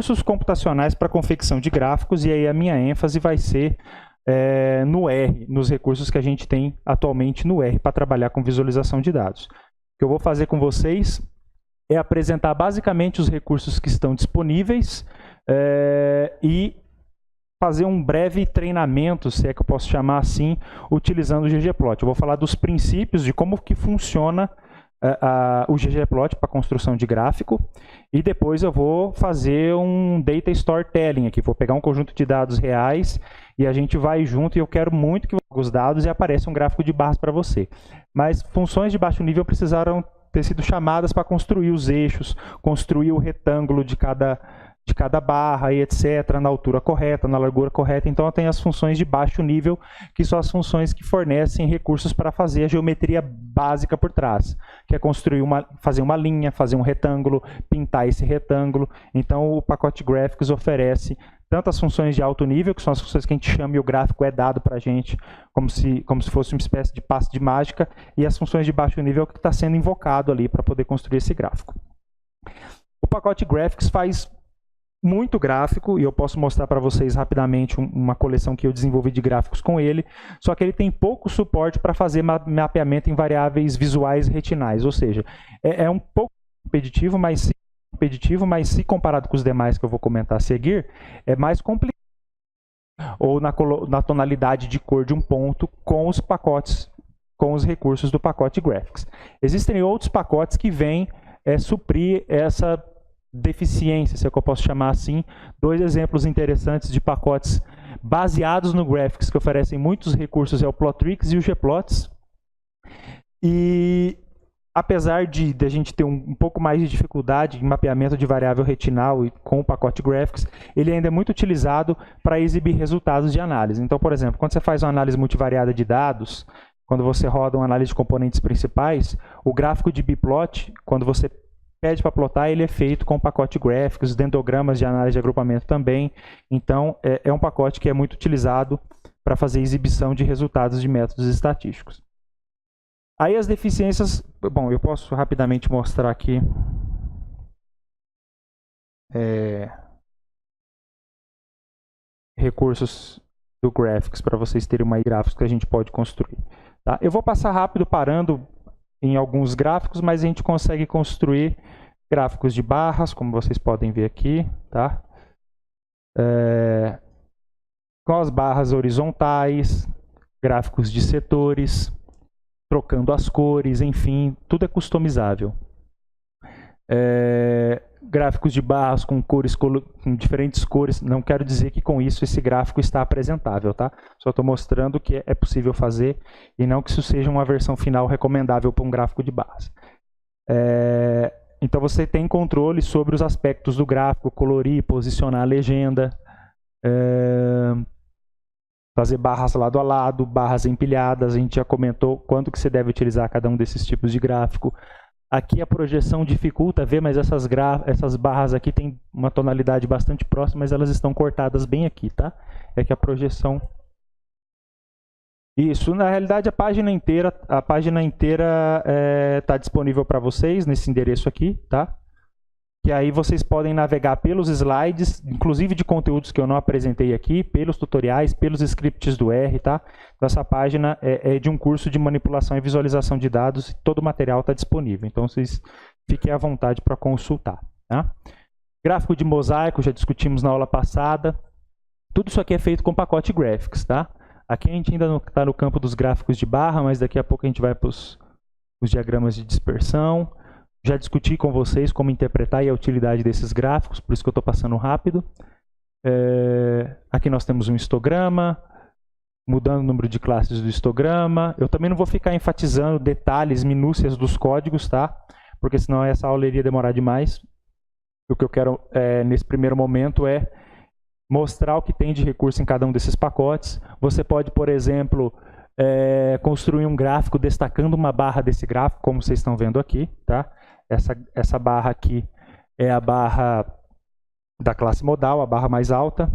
recursos computacionais para confecção de gráficos, e aí a minha ênfase vai ser no R, nos recursos que a gente tem atualmente no R para trabalhar com visualização de dados. O que eu vou fazer com vocês é apresentar basicamente os recursos que estão disponíveis e fazer um breve treinamento, se é que eu posso chamar assim, utilizando o ggplot. Eu vou falar dos princípios de como que funciona o ggplot para construção de gráfico, e depois eu vou fazer um data storytelling aqui, vou pegar um conjunto de dados reais e a gente vai junto, e eu quero muito que os dados e apareça um gráfico de barras para você. Mas funções de baixo nível precisaram ter sido chamadas para construir os eixos, construir o retângulo de cada barra, e etc., na altura correta, na largura correta. Então, tem as funções de baixo nível, que são as funções que fornecem recursos para fazer a geometria básica por trás, que é fazer uma linha, fazer um retângulo, pintar esse retângulo. Então, o pacote Graphics oferece tanto as funções de alto nível, que são as funções que a gente chama e o gráfico é dado para a gente como se fosse uma espécie de passe de mágica, e as funções de baixo nível que está sendo invocado ali para poder construir esse gráfico. O pacote Graphics faz muito gráfico, e eu posso mostrar para vocês rapidamente uma coleção que eu desenvolvi de gráficos com ele, só que ele tem pouco suporte para fazer mapeamento em variáveis visuais retinais, ou seja, é um pouco repetitivo, mas se comparado com os demais que eu vou comentar a seguir, é mais complicado, ou na tonalidade de cor de um ponto com os pacotes, com os recursos do pacote Graphics. Existem outros pacotes que vêm suprir essa deficiência, se é que eu posso chamar assim. Dois exemplos interessantes de pacotes baseados no Graphics que oferecem muitos recursos é o Plotrix e o Gplots. E apesar de a gente ter um pouco mais de dificuldade em mapeamento de variável retinal e com o pacote Graphics, ele ainda é muito utilizado para exibir resultados de análise. Então, por exemplo, quando você faz uma análise multivariada de dados, quando você roda uma análise de componentes principais, o gráfico de biplot, quando você pede para plotar, ele é feito com o pacote Graphics, os dendogramas de análise de agrupamento também. Então, é um pacote que é muito utilizado para fazer exibição de resultados de métodos estatísticos. Aí as deficiências, bom, eu posso rapidamente mostrar aqui recursos do Graphics para vocês terem uma gráficos que a gente pode construir. Tá? Eu vou passar rápido parando em alguns gráficos, mas a gente consegue construir gráficos de barras, como vocês podem ver aqui, tá? Com as barras horizontais, gráficos de setores, trocando as cores, enfim, tudo é customizável. Gráficos de barras com diferentes cores, não quero dizer que com isso esse gráfico está apresentável, tá? Só estou mostrando que é possível fazer e não que isso seja uma versão final recomendável para um gráfico de barras. Então você tem controle sobre os aspectos do gráfico, colorir, posicionar a legenda, fazer barras lado a lado, barras empilhadas, a gente já comentou quanto que você deve utilizar cada um desses tipos de gráfico. Aqui a projeção dificulta ver, mas essas barras aqui têm uma tonalidade bastante próxima, mas elas estão cortadas bem aqui, tá? É que a projeção... Isso, na realidade a página inteira está disponível para vocês nesse endereço aqui, tá? Que aí vocês podem navegar pelos slides, inclusive de conteúdos que eu não apresentei aqui, pelos tutoriais, pelos scripts do R, tá? Então, essa página é de um curso de manipulação e visualização de dados, e todo o material está disponível. Então, vocês fiquem à vontade para consultar, tá? Gráfico de mosaico, já discutimos na aula passada. Tudo isso aqui é feito com pacote Graphics, tá? Aqui a gente ainda está no campo dos gráficos de barra, mas daqui a pouco a gente vai para os diagramas de dispersão. Já discuti com vocês como interpretar e a utilidade desses gráficos, por isso que eu estou passando rápido. Aqui nós temos um histograma, mudando o número de classes do histograma. Eu também não vou ficar enfatizando detalhes, minúcias dos códigos, tá? Porque senão essa aula iria demorar demais. O que eu quero nesse primeiro momento é mostrar o que tem de recurso em cada um desses pacotes. Você pode, por exemplo, construir um gráfico destacando uma barra desse gráfico, como vocês estão vendo aqui, tá? Essa barra aqui é a barra da classe modal, a barra mais alta.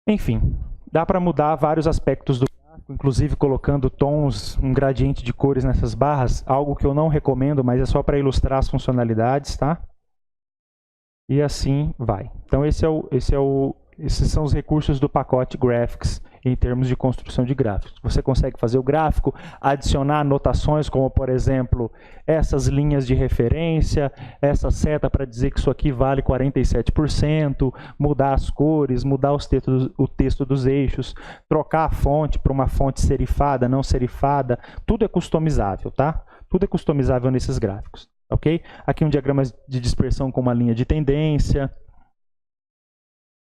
Enfim, dá para mudar vários aspectos do gráfico, inclusive colocando tons, um gradiente de cores nessas barras, algo que eu não recomendo, mas é só para ilustrar as funcionalidades, tá? E assim vai. Então esses são os recursos do pacote Graphics em termos de construção de gráficos. Você consegue fazer o gráfico, adicionar anotações como, por exemplo, essas linhas de referência, essa seta para dizer que isso aqui vale 47%, mudar as cores, mudar o texto dos eixos, trocar a fonte para uma fonte serifada, não serifada, tudo é customizável, tá? Tudo é customizável nesses gráficos, ok? Aqui um diagrama de dispersão com uma linha de tendência.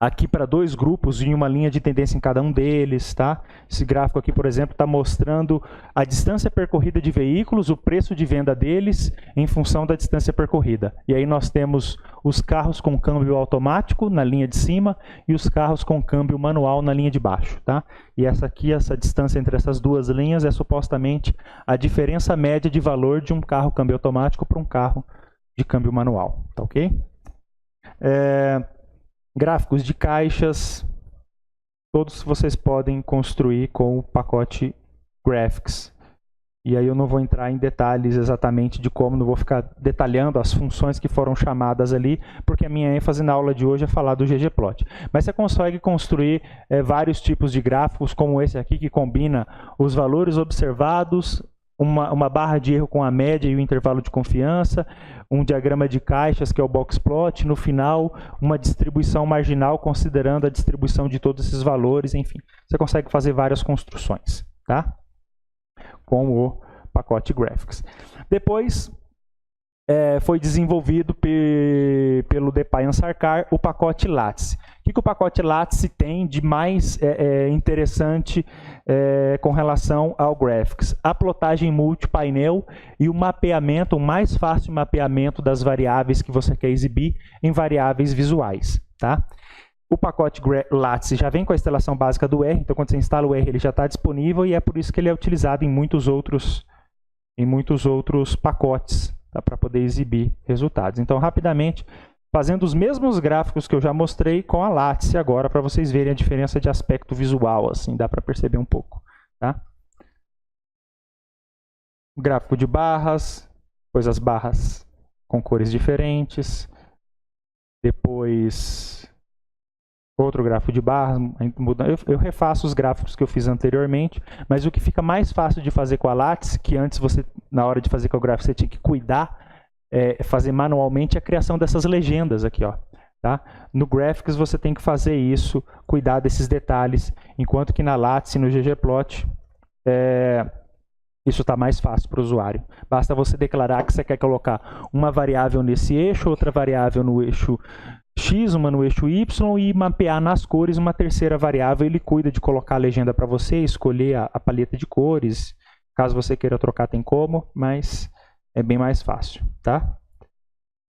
Aqui para dois grupos e uma linha de tendência em cada um deles, tá? Esse gráfico aqui, por exemplo, está mostrando a distância percorrida de veículos, o preço de venda deles em função da distância percorrida. E aí nós temos os carros com câmbio automático na linha de cima e os carros com câmbio manual na linha de baixo, tá? E essa aqui, essa distância entre essas duas linhas é supostamente a diferença média de valor de um carro câmbio automático para um carro de câmbio manual, tá ok? Gráficos de caixas, todos vocês podem construir com o pacote Graphics. E aí eu não vou entrar em detalhes exatamente de como, não vou ficar detalhando as funções que foram chamadas ali, porque a minha ênfase na aula de hoje é falar do ggplot. Mas você consegue construir vários tipos de gráficos, como esse aqui, que combina os valores observados, uma barra de erro com a média e o intervalo de confiança, um diagrama de caixas, que é o boxplot, no final, uma distribuição marginal, considerando a distribuição de todos esses valores, enfim. Você consegue fazer várias construções, tá? Com o pacote Graphics. Depois, foi desenvolvido pelo Depayan Sarkar o pacote Lattice. O que o pacote Lattice tem de mais interessante com relação ao Graphics? A plotagem multipainel e o mapeamento, o mais fácil mapeamento das variáveis que você quer exibir em variáveis visuais, tá? O pacote Lattice já vem com a instalação básica do R, então quando você instala o R ele já está disponível e é por isso que ele é utilizado em muitos outros pacotes, tá, para poder exibir resultados. Então, rapidamente, fazendo os mesmos gráficos que eu já mostrei com a Lattice agora, para vocês verem a diferença de aspecto visual, assim, dá para perceber um pouco, tá? Gráfico de barras, depois as barras com cores diferentes, depois outro gráfico de barras, eu refaço os gráficos que eu fiz anteriormente, mas o que fica mais fácil de fazer com a Lattice, que antes você, na hora de fazer com o gráfico, você tinha que cuidar, fazer manualmente a criação dessas legendas aqui, ó. Tá? No Graphics você tem que fazer isso, cuidar desses detalhes, enquanto que na Lattice e no ggplot isso está mais fácil para o usuário. Basta você declarar que você quer colocar uma variável nesse eixo, outra variável no eixo X, uma no eixo Y e mapear nas cores uma terceira variável. Ele cuida de colocar a legenda para você, escolher a paleta de cores. Caso você queira trocar, tem como, mas é bem mais fácil, tá?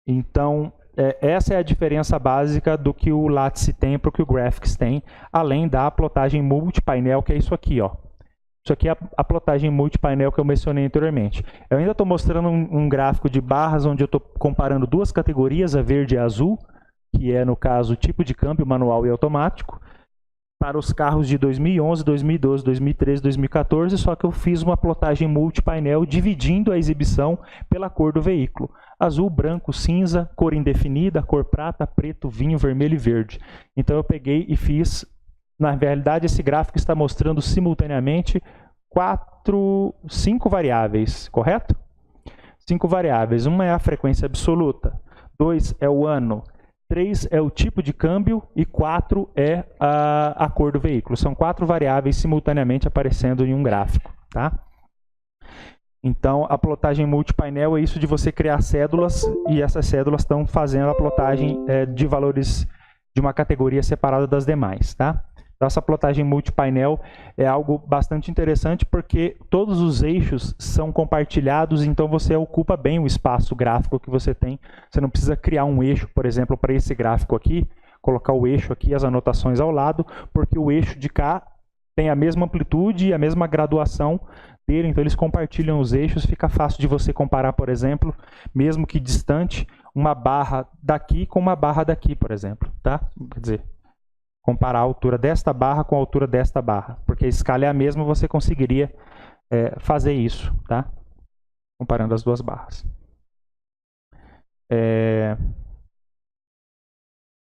Então, essa é a diferença básica do que o Lattice tem para o que o Graphics tem, além da plotagem multipainel, que é isso aqui, ó. Isso aqui é a plotagem multipainel que eu mencionei anteriormente. Eu ainda estou mostrando um gráfico de barras onde eu estou comparando duas categorias, a verde e a azul, que é, no caso, tipo de câmbio manual e automático, para os carros de 2011, 2012, 2013, 2014, só que eu fiz uma plotagem multipainel dividindo a exibição pela cor do veículo. Azul, branco, cinza, cor indefinida, cor prata, preto, vinho, vermelho e verde. Então eu peguei e fiz, na realidade esse gráfico está mostrando simultaneamente 5 variáveis, correto? 5 variáveis. Uma é a frequência absoluta, 2 é o ano, 3 é o tipo de câmbio e 4 é a cor do veículo. São 4 variáveis simultaneamente aparecendo em um gráfico, tá? Então, a plotagem multipainel é isso de você criar cédulas e essas cédulas estão fazendo a plotagem de valores de uma categoria separada das demais, tá? Então, essa plotagem multipainel é algo bastante interessante porque todos os eixos são compartilhados, então você ocupa bem o espaço gráfico que você tem. Você não precisa criar um eixo, por exemplo, para esse gráfico aqui, colocar o eixo aqui, as anotações ao lado, porque o eixo de cá tem a mesma amplitude e a mesma graduação dele, então eles compartilham os eixos, fica fácil de você comparar, por exemplo, mesmo que distante, uma barra daqui com uma barra daqui, por exemplo, tá? Quer dizer, comparar a altura desta barra com a altura desta barra, porque a escala é a mesma, você conseguiria fazer isso, tá? Comparando as duas barras.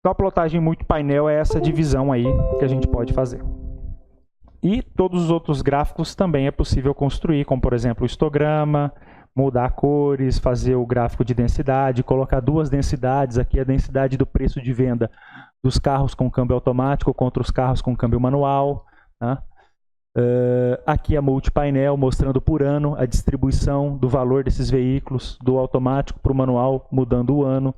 Então a plotagem multipainel é essa divisão aí que a gente pode fazer. E todos os outros gráficos também é possível construir, como por exemplo o histograma, mudar cores, fazer o gráfico de densidade, colocar duas densidades, aqui a densidade do preço de venda dos carros com câmbio automático contra os carros com câmbio manual. Tá? Aqui a multipainel mostrando por ano a distribuição do valor desses veículos, do automático para o manual, mudando o ano.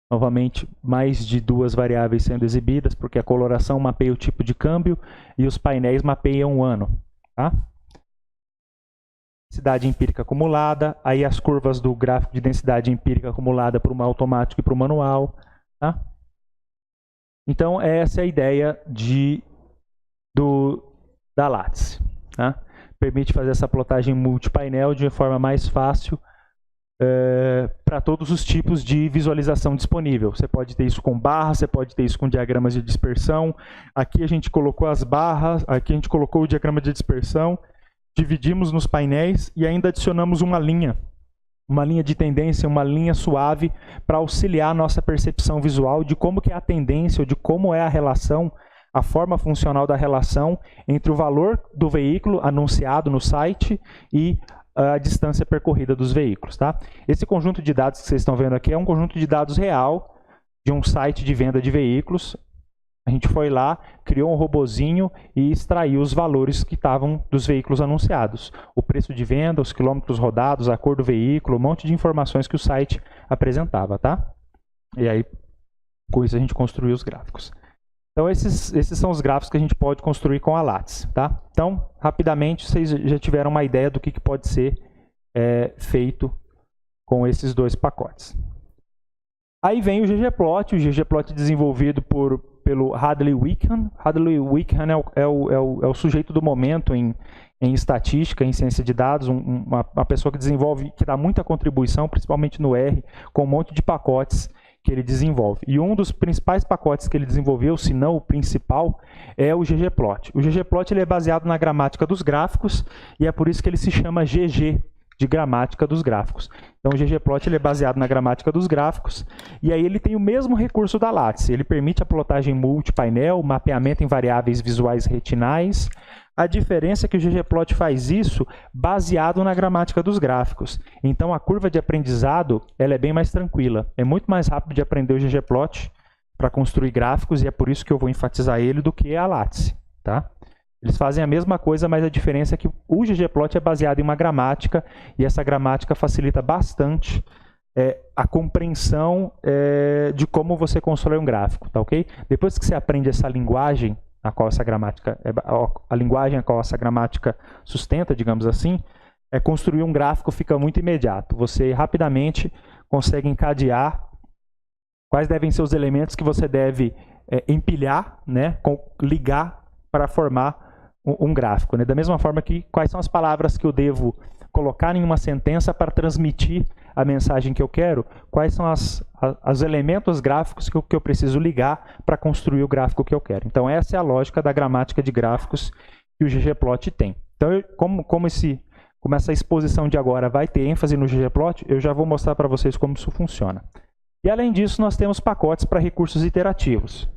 Novamente, mais de duas variáveis sendo exibidas, porque a coloração mapeia o tipo de câmbio e os painéis mapeiam o ano. Tá? Densidade empírica acumulada, aí as curvas do gráfico de densidade empírica acumulada para o automático e para o manual. Tá? Então, essa é a ideia da Lattice. Tá? Permite fazer essa plotagem multipainel de uma forma mais fácil para todos os tipos de visualização disponível. Você pode ter isso com barras, você pode ter isso com diagramas de dispersão. Aqui a gente colocou as barras, aqui a gente colocou o diagrama de dispersão, dividimos nos painéis e ainda adicionamos uma linha de tendência, uma linha suave para auxiliar a nossa percepção visual de como que é a tendência ou de como é a relação, a forma funcional da relação entre o valor do veículo anunciado no site e a distância percorrida dos veículos. Tá? Esse conjunto de dados que vocês estão vendo aqui é um conjunto de dados real de um site de venda de veículos. A gente foi lá, criou um robozinho e extraiu os valores que estavam dos veículos anunciados. O preço de venda, os quilômetros rodados, a cor do veículo, um monte de informações que o site apresentava. Tá? E aí, com isso, a gente construiu os gráficos. Então, esses são os gráficos que a gente pode construir com a Lattice. Tá? Então, rapidamente, vocês já tiveram uma ideia do que pode ser feito com esses dois pacotes. Aí vem o ggplot desenvolvido pelo Hadley Wickham. Hadley Wickham é o sujeito do momento em estatística, em ciência de dados, uma pessoa que dá muita contribuição, principalmente no R, com um monte de pacotes que ele desenvolve. E um dos principais pacotes que ele desenvolveu, se não o principal, é o ggplot. O ggplot ele é baseado na gramática dos gráficos e é por isso que ele se chama GG, de gramática dos gráficos. Então o ggplot ele é baseado na gramática dos gráficos e aí ele tem o mesmo recurso da Lattice. Ele permite a plotagem multipainel, mapeamento em variáveis visuais retinais. A diferença é que o ggplot faz isso baseado na gramática dos gráficos. Então a curva de aprendizado ela é bem mais tranquila. É muito mais rápido de aprender o ggplot para construir gráficos e é por isso que eu vou enfatizar ele do que a Lattice. Tá? Eles fazem a mesma coisa, mas a diferença é que o ggplot é baseado em uma gramática e essa gramática facilita bastante a compreensão de como você constrói um gráfico. Tá, okay? Depois que você aprende essa linguagem, a qual essa gramática, a linguagem a qual essa gramática sustenta, digamos assim, construir um gráfico fica muito imediato. Você rapidamente consegue encadear quais devem ser os elementos que você deve empilhar, né, ligar para formar um gráfico. Né? Da mesma forma que quais são as palavras que eu devo colocar em uma sentença para transmitir a mensagem que eu quero, quais são os elementos gráficos que eu preciso ligar para construir o gráfico que eu quero. Então essa é a lógica da gramática de gráficos que o ggplot tem. Então como essa exposição de agora vai ter ênfase no ggplot, eu já vou mostrar para vocês como isso funciona. E além disso nós temos pacotes para recursos iterativos.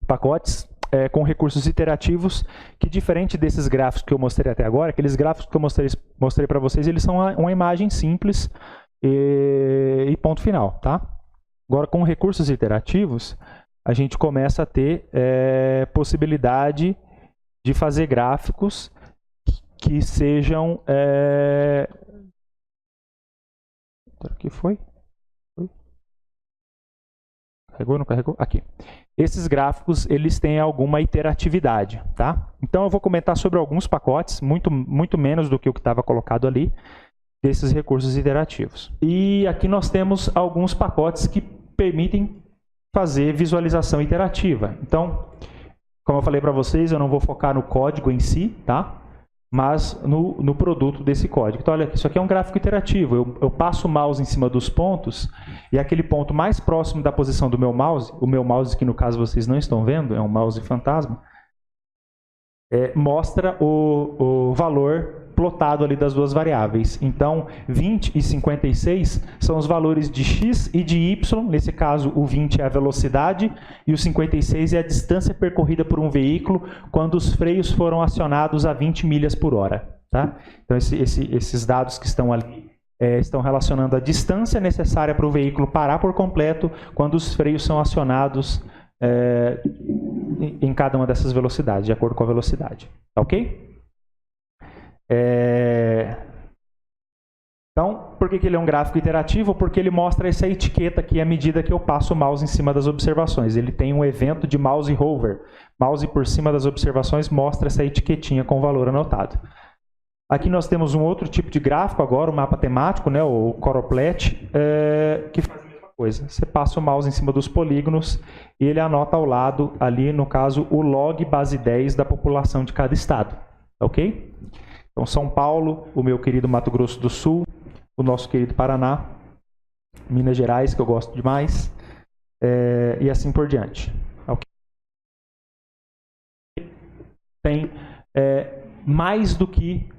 Pacotes com recursos iterativos que, diferente desses gráficos que eu mostrei até agora, aqueles gráficos que eu mostrei para vocês, eles são uma imagem simples e ponto final. Tá? Agora, com recursos iterativos, a gente começa a ter possibilidade de fazer gráficos que sejam... Aqui foi? Carregou, não carregou? Aqui. Esses gráficos, eles têm alguma iteratividade, tá? Então, eu vou comentar sobre alguns pacotes, muito menos do que o que estava colocado ali, desses recursos iterativos. E aqui nós temos alguns pacotes que permitem fazer visualização iterativa. Então, como eu falei para vocês, eu não vou focar no código em si, tá? Mas no produto desse código. Então, olha aqui, isso aqui é um gráfico iterativo. Eu passo o mouse em cima dos pontos e aquele ponto mais próximo da posição do meu mouse, o meu mouse que no caso vocês não estão vendo, é um mouse fantasma, mostra o valor plotado ali das duas variáveis. Então, 20 e 56 são os valores de x e de y. Nesse caso, o 20 é a velocidade e o 56 é a distância percorrida por um veículo quando os freios foram acionados a 20 milhas por hora. Tá? Então, esses dados que estão ali estão relacionando a distância necessária para o veículo parar por completo quando os freios são acionados em cada uma dessas velocidades, de acordo com a velocidade. Tá ok? Então, por que ele é um gráfico iterativo? Porque ele mostra essa etiqueta aqui à medida que eu passo o mouse em cima das observações. Ele tem um evento de mouse hover. Mouse por cima das observações mostra essa etiquetinha com o valor anotado. Aqui nós temos um outro tipo de gráfico agora, o mapa temático, né, o Choropleth, que faz a mesma coisa. Você passa o mouse em cima dos polígonos e ele anota ao lado, ali no caso, o log base 10 da população de cada estado. Ok? Então, São Paulo, o meu querido Mato Grosso do Sul, o nosso querido Paraná, Minas Gerais, que eu gosto demais, e assim por diante. Okay? Tem mais do que...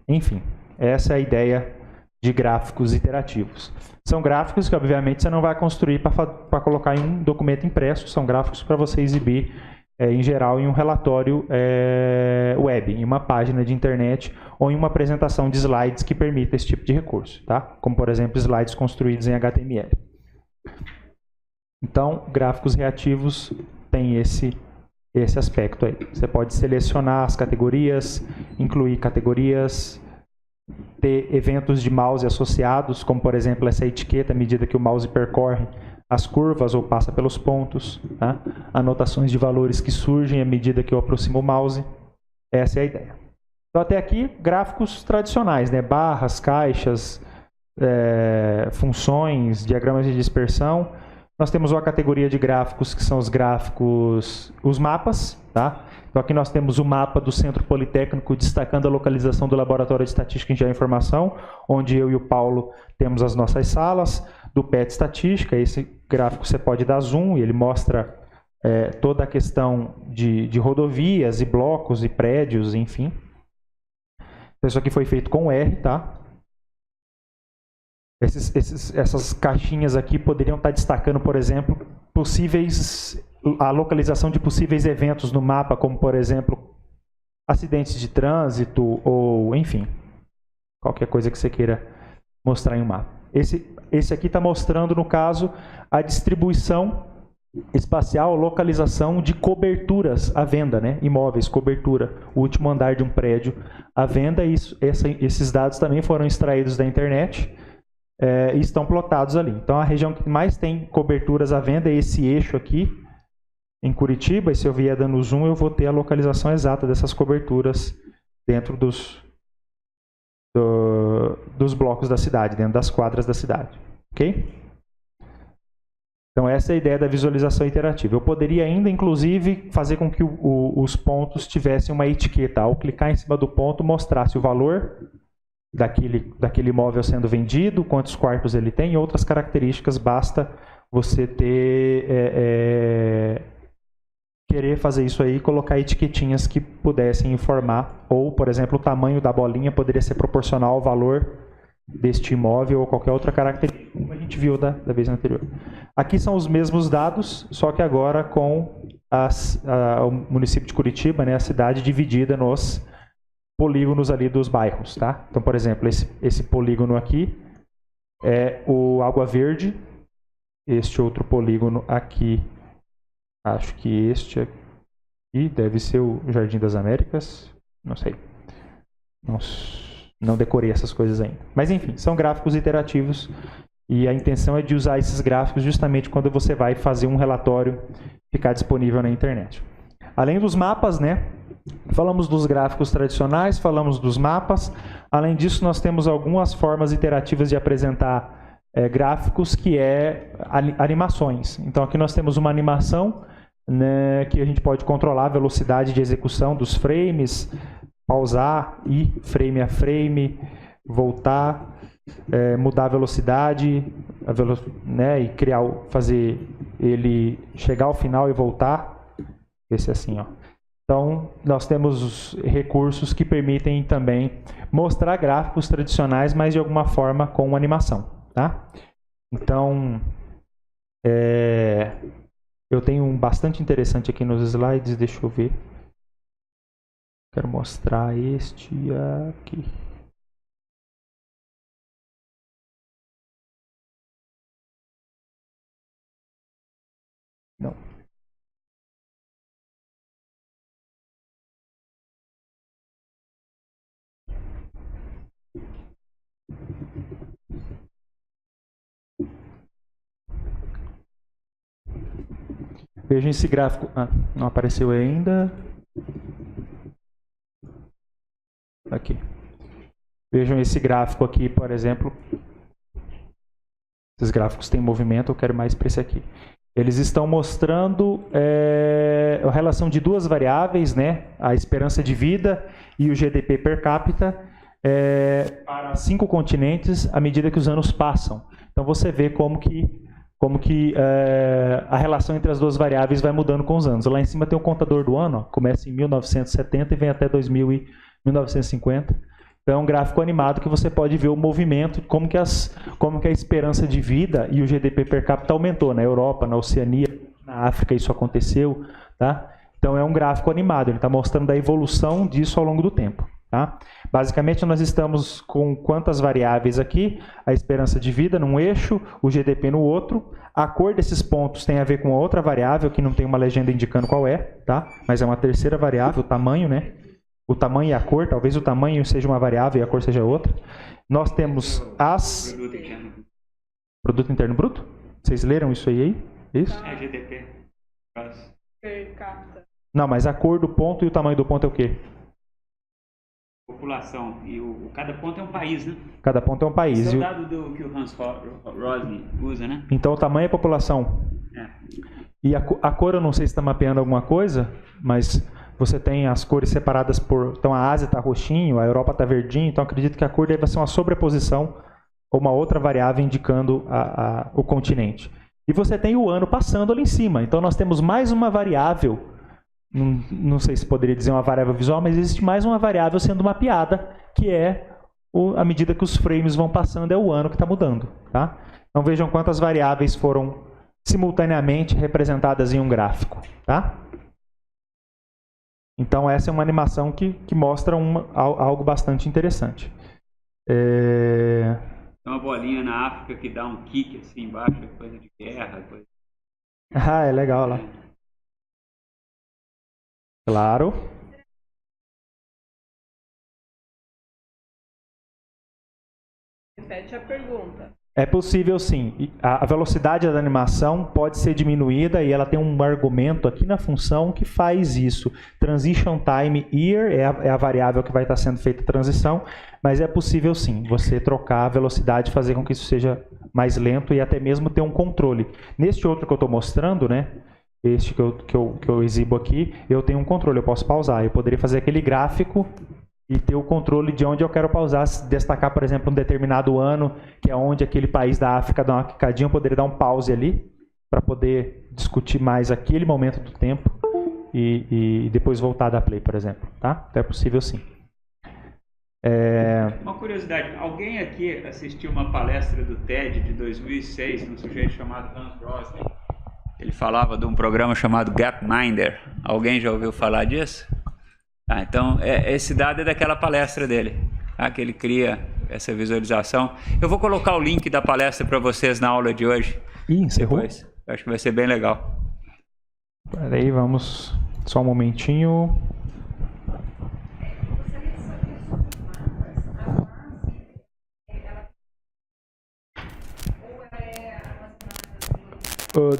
enfim, essa é a ideia de gráficos iterativos. São gráficos que, obviamente, você não vai construir para colocar em um documento impresso, são gráficos para você exibir, em geral, em um relatório web, em uma página de internet ou em uma apresentação de slides que permita esse tipo de recurso, tá? Como, por exemplo, slides construídos em HTML. Então, gráficos reativos têm esse aspecto aí. Você pode selecionar as categorias, incluir categorias, ter eventos de mouse associados, como por exemplo essa etiqueta à medida que o mouse percorre as curvas ou passa pelos pontos, tá? Anotações de valores que surgem à medida que eu aproximo o mouse. Essa é a ideia. Então até aqui, gráficos tradicionais, né? Barras, caixas, funções, diagramas de dispersão. Nós temos uma categoria de gráficos que são os gráficos, os mapas, tá? Então aqui nós temos o mapa do Centro Politécnico destacando a localização do Laboratório de Estatística e Engenharia de Informação, onde eu e o Paulo temos as nossas salas, do PET Estatística. Esse gráfico você pode dar zoom e ele mostra toda a questão de rodovias e blocos e prédios, enfim. Então, isso aqui foi feito com R, tá? Essas caixinhas aqui poderiam estar destacando, por exemplo, a localização de possíveis eventos no mapa, como, por exemplo, acidentes de trânsito ou, enfim, qualquer coisa que você queira mostrar em um mapa. Esse aqui está mostrando, no caso, a distribuição espacial, localização de coberturas à venda, né? Imóveis, cobertura, o último andar de um prédio à venda. Esses dados também foram extraídos da internet. E estão plotados ali. Então, a região que mais tem coberturas à venda é esse eixo aqui, em Curitiba, e se eu vier dando zoom, eu vou ter a localização exata dessas coberturas dentro dos blocos da cidade, dentro das quadras da cidade. Ok? Então, essa é a ideia da visualização iterativa. Eu poderia ainda, inclusive, fazer com que os pontos tivessem uma etiqueta. Ao clicar em cima do ponto, mostrasse o valor daquele imóvel sendo vendido, quantos quartos ele tem e outras características. Basta você querer fazer isso aí e colocar etiquetinhas que pudessem informar, ou, por exemplo, o tamanho da bolinha poderia ser proporcional ao valor deste imóvel ou qualquer outra característica, como a gente viu da vez anterior. Aqui são os mesmos dados, só que agora com o município de Curitiba, né, a cidade dividida nos polígonos ali dos bairros, tá? Então, por exemplo, esse polígono aqui é o Água Verde, este outro polígono aqui, acho que este aqui deve ser o Jardim das Américas, não sei, não decorei essas coisas ainda. Mas enfim, são gráficos iterativos e a intenção é de usar esses gráficos justamente quando você vai fazer um relatório ficar disponível na internet. Além dos mapas, né? Falamos dos gráficos tradicionais, falamos dos mapas. Além disso, nós temos algumas formas iterativas de apresentar gráficos, que animações. Então, aqui nós temos uma animação, né, que a gente pode controlar a velocidade de execução dos frames, pausar, ir frame a frame, voltar, mudar a velocidade, né, e fazer ele chegar ao final e voltar. Esse assim, ó. Então, nós temos recursos que permitem também mostrar gráficos tradicionais, mas de alguma forma com animação, tá? Então, eu tenho um bastante interessante aqui nos slides, deixa eu ver. Quero mostrar este aqui. Não. Vejam esse gráfico. Ah, não apareceu ainda. Aqui. Vejam esse gráfico aqui, por exemplo. Esses gráficos têm movimento, eu quero mais para esse aqui. Eles estão mostrando a relação de duas variáveis, né? A esperança de vida e o GDP per capita para 5 continentes à medida que os anos passam. Então você vê como que a relação entre as duas variáveis vai mudando com os anos. Lá em cima tem o contador do ano, ó, começa em 1970 e vem até 1950. Então é um gráfico animado que você pode ver o movimento, como que a esperança de vida e o GDP per capita aumentou na Europa, na Oceania, na África isso aconteceu, tá? Então é um gráfico animado, ele está mostrando a evolução disso ao longo do tempo, tá? Basicamente nós estamos com quantas variáveis aqui? A esperança de vida num eixo, o GDP no outro. A cor desses pontos tem a ver com a outra variável, que não tem uma legenda indicando qual é, tá? Mas é uma terceira variável, o tamanho, né? O tamanho e a cor, talvez o tamanho seja uma variável e a cor seja outra. Nós temos as... Produto Interno Bruto? Vocês leram isso aí? Isso? É GDP. Per capita. Não, mas a cor do ponto e o tamanho do ponto é o quê? População. E cada ponto é um país, né? Cada ponto é um país. Esse é o dado que o Hans Rosling usa, né? Então o tamanho é população. É. E a cor, eu não sei se está mapeando alguma coisa, mas... Você tem as cores separadas por... Então, a Ásia está roxinho, a Europa está verdinho. Então, acredito que a cor deve ser uma sobreposição ou uma outra variável indicando o continente. E você tem o ano passando ali em cima. Então, nós temos mais uma variável. Não sei se poderia dizer uma variável visual, mas existe mais uma variável sendo mapeada, que é, à medida que os frames vão passando, é o ano que está mudando. Tá? Então, vejam quantas variáveis foram simultaneamente representadas em um gráfico. Tá? Então, essa é uma animação que mostra algo bastante interessante. Tem uma bolinha na África que dá um kick assim embaixo, coisa de guerra. Coisa... Ah, é legal lá. Claro. Repete a pergunta. É possível sim. A velocidade da animação pode ser diminuída e ela tem um argumento aqui na função que faz isso. Transition time here é a variável que vai estar sendo feita a transição, mas é possível sim você trocar a velocidade, fazer com que isso seja mais lento e até mesmo ter um controle. Neste outro que eu estou mostrando, né, este que eu exibo aqui, eu tenho um controle, eu posso pausar. Eu poderia fazer aquele gráfico e ter o controle de onde eu quero pausar, destacar, por exemplo, um determinado ano, que é onde aquele país da África dá uma quicadinha, eu poderia dar um pause ali, para poder discutir mais aquele momento do tempo e depois voltar a dar play, por exemplo. Tá? Então é possível sim. Uma curiosidade, alguém aqui assistiu uma palestra do TED de 2006, de um sujeito chamado Hans Rosling? Ele falava de um programa chamado Gapminder. Alguém já ouviu falar disso? Ah, então, esse dado é daquela palestra dele, tá? Que ele cria essa visualização. Eu vou colocar o link da palestra para vocês na aula de hoje. Ih, encerrou? Depois. Eu acho que vai ser bem legal. Espera aí, vamos... Só um momentinho.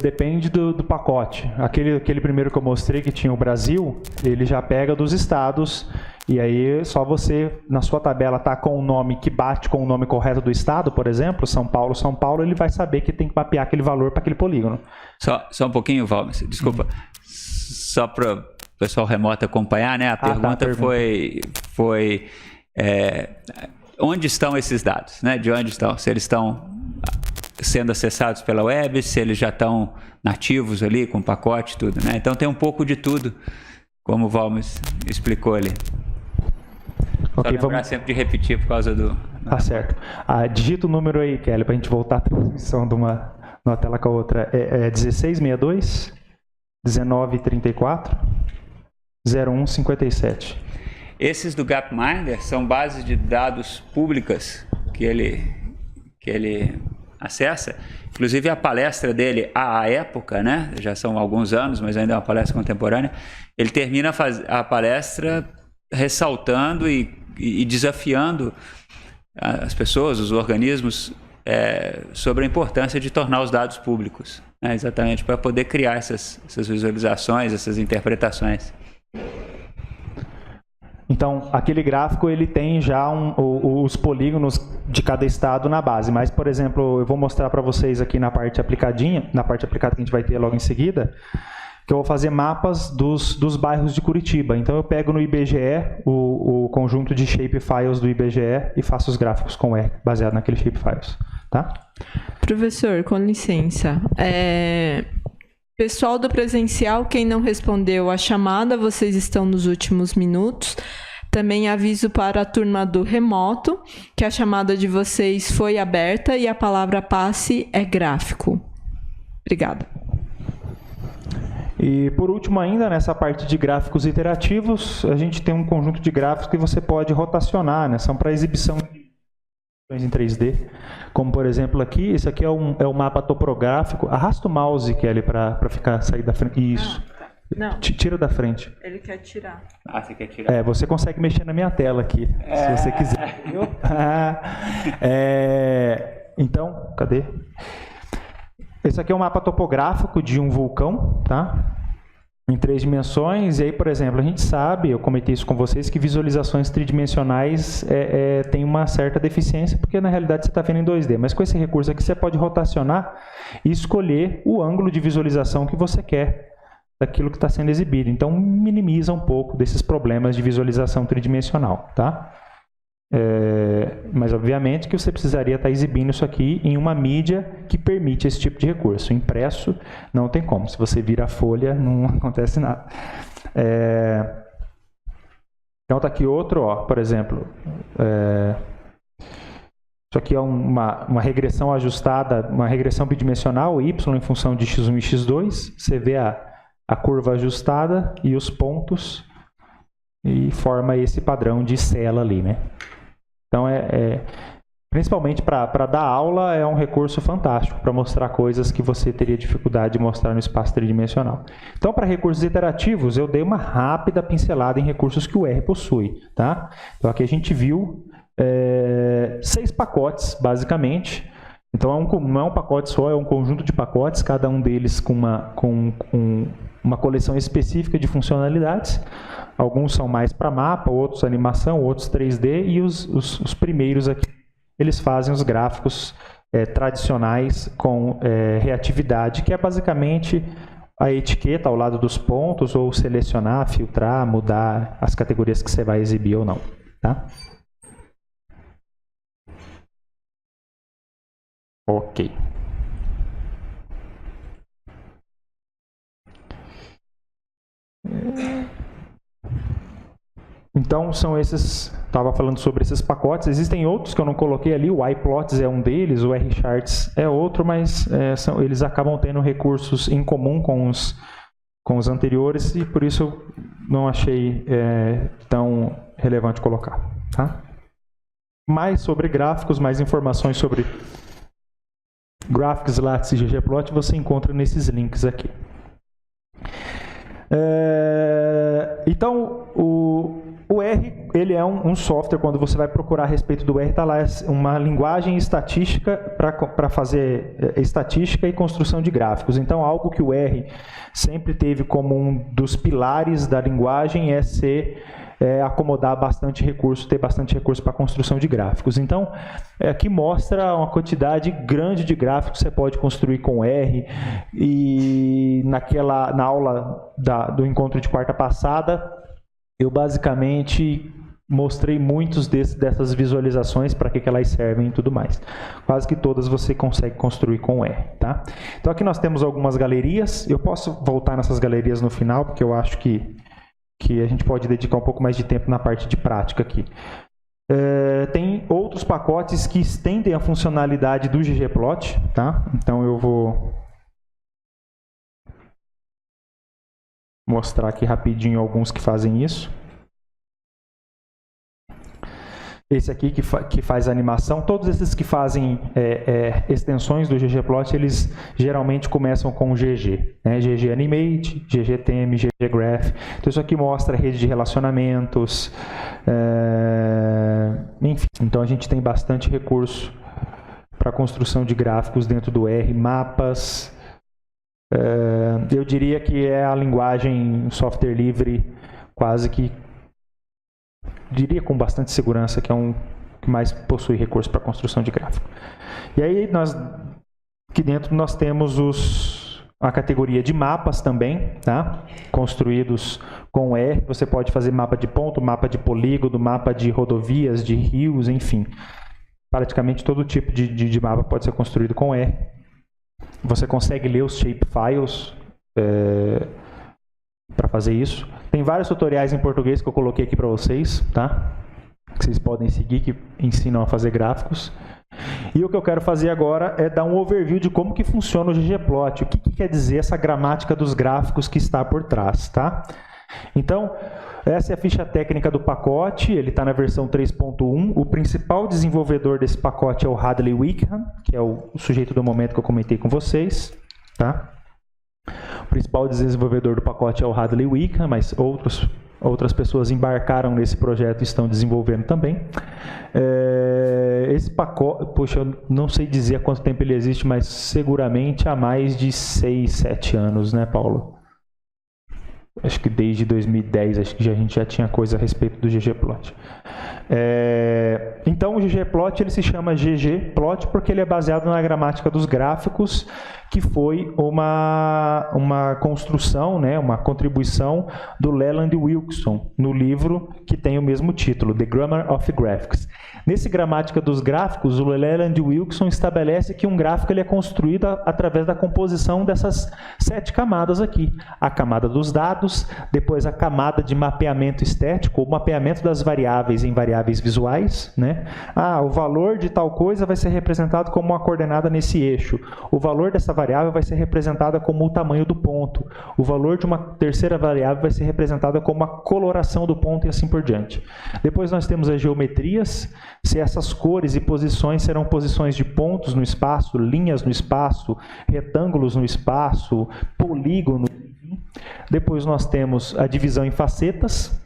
Depende do pacote. Aquele primeiro que eu mostrei, que tinha o Brasil, ele já pega dos estados, e aí só você, na sua tabela, tá com o nome que bate com o nome correto do estado, por exemplo, São Paulo, ele vai saber que tem que mapear aquele valor para aquele polígono. Só um pouquinho, Valmer, desculpa. Só para o pessoal remoto acompanhar, né? A pergunta foi onde estão esses dados, né? De onde estão? Se eles estão sendo acessados pela web, se eles já estão nativos ali, com pacote, tudo, né? Então tem um pouco de tudo como o Valmes explicou ali. Ok, Só lembrar sempre de repetir por causa do... Tá certo. Digita o número aí, Kelly, para a gente voltar a transmissão de uma tela com a outra. É 1662, 1934, 0157. Esses do Gapminder são bases de dados públicas que ele acessa. Inclusive a palestra dele, à época, né? Já são alguns anos, mas ainda é uma palestra contemporânea. Ele termina a palestra ressaltando e desafiando as pessoas, os organismos, sobre a importância de tornar os dados públicos, né? Exatamente para poder criar essas visualizações, essas interpretações. Então, aquele gráfico ele tem já os polígonos de cada estado na base, mas, por exemplo, eu vou mostrar para vocês aqui na parte aplicadinha, na parte aplicada que a gente vai ter logo em seguida, que eu vou fazer mapas dos bairros de Curitiba. Então, eu pego no IBGE o conjunto de shapefiles do IBGE e faço os gráficos com R, baseado naquele shapefiles. Tá? Professor, com licença. Pessoal do presencial, quem não respondeu a chamada, vocês estão nos últimos minutos. Também aviso para a turma do remoto que a chamada de vocês foi aberta e a palavra passe é gráfico. Obrigada. E por último ainda, nessa parte de gráficos iterativos, a gente tem um conjunto de gráficos que você pode rotacionar, né? São para exibição em 3D, como por exemplo aqui, esse aqui é um mapa topográfico. Arrasta o mouse, Kelly, para sair da frente. Isso. Não. Tira da frente. Ele quer tirar. Ah, você quer tirar? Você consegue mexer na minha tela aqui, se você quiser. Então, cadê? Esse aqui é um mapa topográfico de um vulcão, tá? Em 3 dimensões. E aí, por exemplo, a gente sabe, eu comentei isso com vocês, que visualizações tridimensionais têm uma certa deficiência, porque na realidade você está vendo em 2D. Mas com esse recurso aqui você pode rotacionar e escolher o ângulo de visualização que você quer daquilo que está sendo exibido. Então, minimiza um pouco desses problemas de visualização tridimensional, tá? Mas, obviamente, que você precisaria estar exibindo isso aqui em uma mídia que permite esse tipo de recurso. Impresso, não tem como. Se você vira a folha, não acontece nada. Então, está aqui outro, por exemplo. Isso aqui é uma regressão ajustada, uma regressão bidimensional, y em função de x1 e x2. Você vê a curva ajustada e os pontos e forma esse padrão de cela ali, né? Então, principalmente para dar aula, é um recurso fantástico para mostrar coisas que você teria dificuldade de mostrar no espaço tridimensional. Então, para recursos iterativos, eu dei uma rápida pincelada em recursos que o R possui, tá? Então, aqui a gente viu 6 pacotes, basicamente. Então, não é um pacote só, é um conjunto de pacotes, cada um deles com uma coleção específica de funcionalidades. Alguns são mais para mapa, outros animação, outros 3D, e os primeiros aqui, eles fazem os gráficos tradicionais com reatividade, que é basicamente a etiqueta ao lado dos pontos, ou selecionar, filtrar, mudar as categorias que você vai exibir ou não. Tá? Ok. Então, são esses, estava falando sobre esses pacotes. Existem outros que eu não coloquei ali, o iPlots é um deles, o RCharts é outro, mas eles acabam tendo recursos em comum com os anteriores, e por isso eu não achei tão relevante colocar. Tá? Mais sobre gráficos, mais informações sobre Graphics, Lattice e ggplot você encontra nesses links aqui. Então, o R, ele é um software, quando você vai procurar a respeito do R, está lá uma linguagem estatística para fazer estatística e construção de gráficos. Então, algo que o R sempre teve como um dos pilares da linguagem acomodar bastante recurso, ter bastante recurso para a construção de gráficos. Então, aqui mostra uma quantidade grande de gráficos que você pode construir com R, e na aula do encontro de quarta passada, eu basicamente mostrei muitos dessas visualizações, para que elas servem e tudo mais. Quase que todas você consegue construir com R. Tá? Então aqui nós temos algumas galerias, eu posso voltar nessas galerias no final, porque eu acho que que a gente pode dedicar um pouco mais de tempo na parte de prática aqui. Tem outros pacotes que estendem a funcionalidade do ggplot, tá? Então eu vou mostrar aqui rapidinho alguns que fazem isso. Esse aqui que faz animação, todos esses que fazem extensões do ggplot, eles geralmente começam com GG, né? GG Animate, GG Theme, GG Graph. Então isso aqui mostra rede de relacionamentos, enfim. Então a gente tem bastante recurso para construção de gráficos dentro do R, mapas. Eu diria que é a linguagem software livre quase que, diria com bastante segurança, que é um que mais possui recurso para construção de gráfico. E aí aqui dentro nós temos a categoria de mapas também, tá? Construídos com R. Você pode fazer mapa de ponto, mapa de polígono, mapa de rodovias, de rios, enfim. Praticamente todo tipo de mapa pode ser construído com R. Você consegue ler os shapefiles para fazer isso. Tem vários tutoriais em português que eu coloquei aqui para vocês, tá? Que vocês podem seguir, que ensinam a fazer gráficos. E o que eu quero fazer agora é dar um overview de como que funciona o ggplot, o que quer dizer essa gramática dos gráficos que está por trás, tá? Então, essa é a ficha técnica do pacote, ele está na versão 3.1. O principal desenvolvedor desse pacote é o Hadley Wickham, que é o sujeito do momento que eu comentei com vocês, tá? O principal desenvolvedor do pacote é o Hadley Wickham, mas outras pessoas embarcaram nesse projeto e estão desenvolvendo também. Esse pacote, poxa, eu não sei dizer há quanto tempo ele existe, mas seguramente há mais de 6, 7 anos, né, Paulo? Acho que desde 2010, acho que a gente já tinha coisa a respeito do ggplot. Então o ggplot ele se chama ggplot porque ele é baseado na gramática dos gráficos, que foi uma construção, né, uma contribuição do Leland Wilson no livro que tem o mesmo título, The Grammar of Graphics. Nesse gramática dos gráficos, o Leland Wilson estabelece que um gráfico ele é construído através da composição dessas 7 camadas aqui. A camada dos dados, depois a camada de mapeamento estético, o mapeamento das variáveis em variáveis visuais, né? O valor de tal coisa vai ser representado como uma coordenada nesse eixo. O valor dessa variável vai ser representada como o tamanho do ponto. O valor de uma terceira variável vai ser representada como a coloração do ponto e assim por diante. Depois nós temos as geometrias, se essas cores e posições serão posições de pontos no espaço, linhas no espaço, retângulos no espaço, polígono. Depois nós temos a divisão em facetas,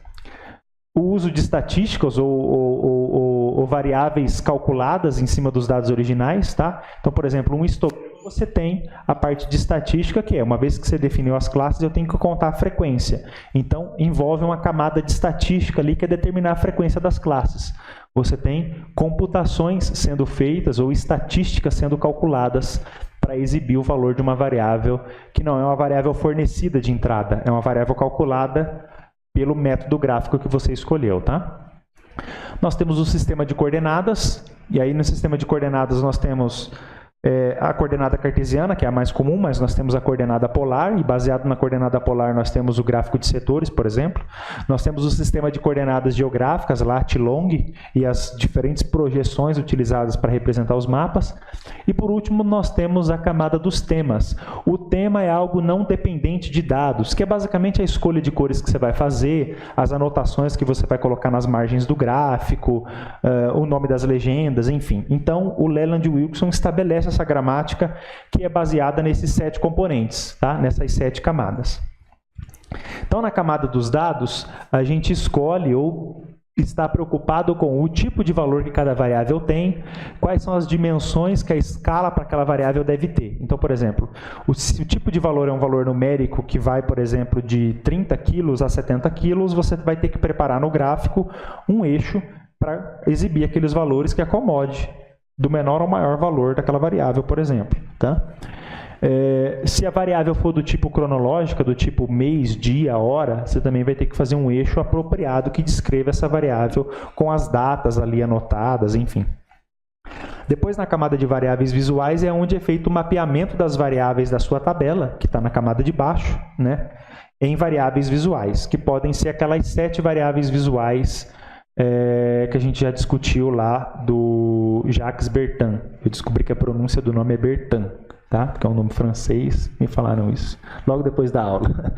o uso de estatísticas ou variáveis calculadas em cima dos dados originais, tá? Então, por exemplo, um histograma, você tem a parte de estatística, que é, uma vez que você definiu as classes, eu tenho que contar a frequência. Então, envolve uma camada de estatística ali, que é determinar a frequência das classes. Você tem computações sendo feitas ou estatísticas sendo calculadas para exibir o valor de uma variável, que não é uma variável fornecida de entrada, é uma variável calculada pelo método gráfico que você escolheu, tá? Nós temos o sistema de coordenadas, e aí no sistema de coordenadas nós temos a coordenada cartesiana, que é a mais comum, mas nós temos a coordenada polar, e baseado na coordenada polar nós temos o gráfico de setores, por exemplo. Nós temos o sistema de coordenadas geográficas, lat, long, e as diferentes projeções utilizadas para representar os mapas. E por último, nós temos a camada dos temas. O tema é algo não dependente de dados, que é basicamente a escolha de cores que você vai fazer, as anotações que você vai colocar nas margens do gráfico, o nome das legendas, enfim. Então, o Leland Wilson estabelece essa gramática que é baseada nesses 7 componentes, tá? Nessas 7 camadas. Então, na camada dos dados, a gente escolhe ou está preocupado com o tipo de valor que cada variável tem, quais são as dimensões que a escala para aquela variável deve ter. Então, por exemplo, se o tipo de valor é um valor numérico que vai, por exemplo, de 30 quilos a 70 quilos, você vai ter que preparar no gráfico um eixo para exibir aqueles valores que acomode do menor ao maior valor daquela variável, por exemplo. Tá? Se a variável for do tipo cronológica, do tipo mês, dia, hora, você também vai ter que fazer um eixo apropriado que descreva essa variável com as datas ali anotadas, enfim. Depois, na camada de variáveis visuais, é onde é feito o mapeamento das variáveis da sua tabela, que está na camada de baixo, né? em variáveis visuais, que podem ser aquelas 7 variáveis visuais que a gente já discutiu lá do Jacques Bertin. Eu descobri que a pronúncia do nome é Bertin, tá? Porque é um nome francês, me falaram isso logo depois da aula.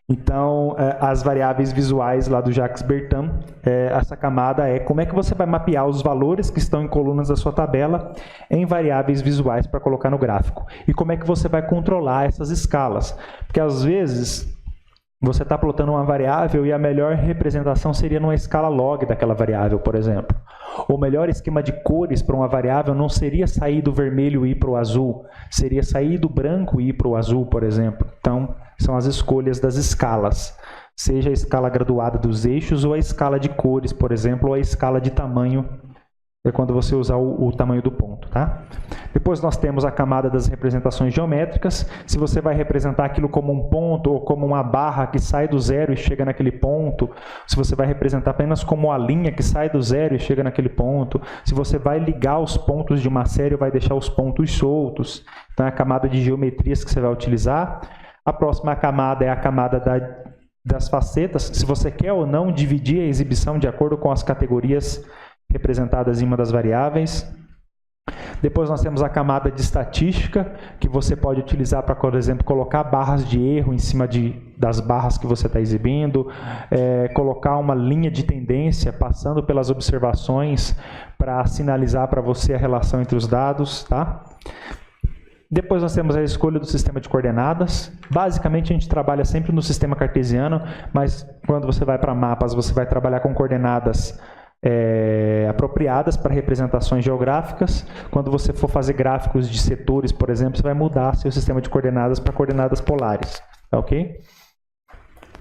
Então, as variáveis visuais lá do Jacques Bertin, essa camada é como é que você vai mapear os valores que estão em colunas da sua tabela em variáveis visuais para colocar no gráfico. E como é que você vai controlar essas escalas. Porque, às vezes, você está plotando uma variável e a melhor representação seria numa escala log daquela variável, por exemplo. O melhor esquema de cores para uma variável não seria sair do vermelho e ir para o azul, seria sair do branco e ir para o azul, por exemplo. Então, são as escolhas das escalas, seja a escala graduada dos eixos ou a escala de cores, por exemplo, ou a escala de tamanho, quando você usar o tamanho do ponto, tá? Depois nós temos a camada das representações geométricas. Se você vai representar aquilo como um ponto ou como uma barra que sai do zero e chega naquele ponto, se você vai representar apenas como a linha que sai do zero e chega naquele ponto, se você vai ligar os pontos de uma série ou vai deixar os pontos soltos, então é a camada de geometrias que você vai utilizar. A próxima camada é a camada das facetas, se você quer ou não dividir a exibição de acordo com as categorias representadas em uma das variáveis. Depois nós temos a camada de estatística, que você pode utilizar para, por exemplo, colocar barras de erro em cima das barras que você está exibindo, colocar uma linha de tendência passando pelas observações para sinalizar para você a relação entre os dados, tá? Depois nós temos a escolha do sistema de coordenadas. Basicamente a gente trabalha sempre no sistema cartesiano, mas quando você vai para mapas, você vai trabalhar com coordenadas apropriadas para representações geográficas. Quando você for fazer gráficos de setores, por exemplo, você vai mudar seu sistema de coordenadas para coordenadas polares, ok?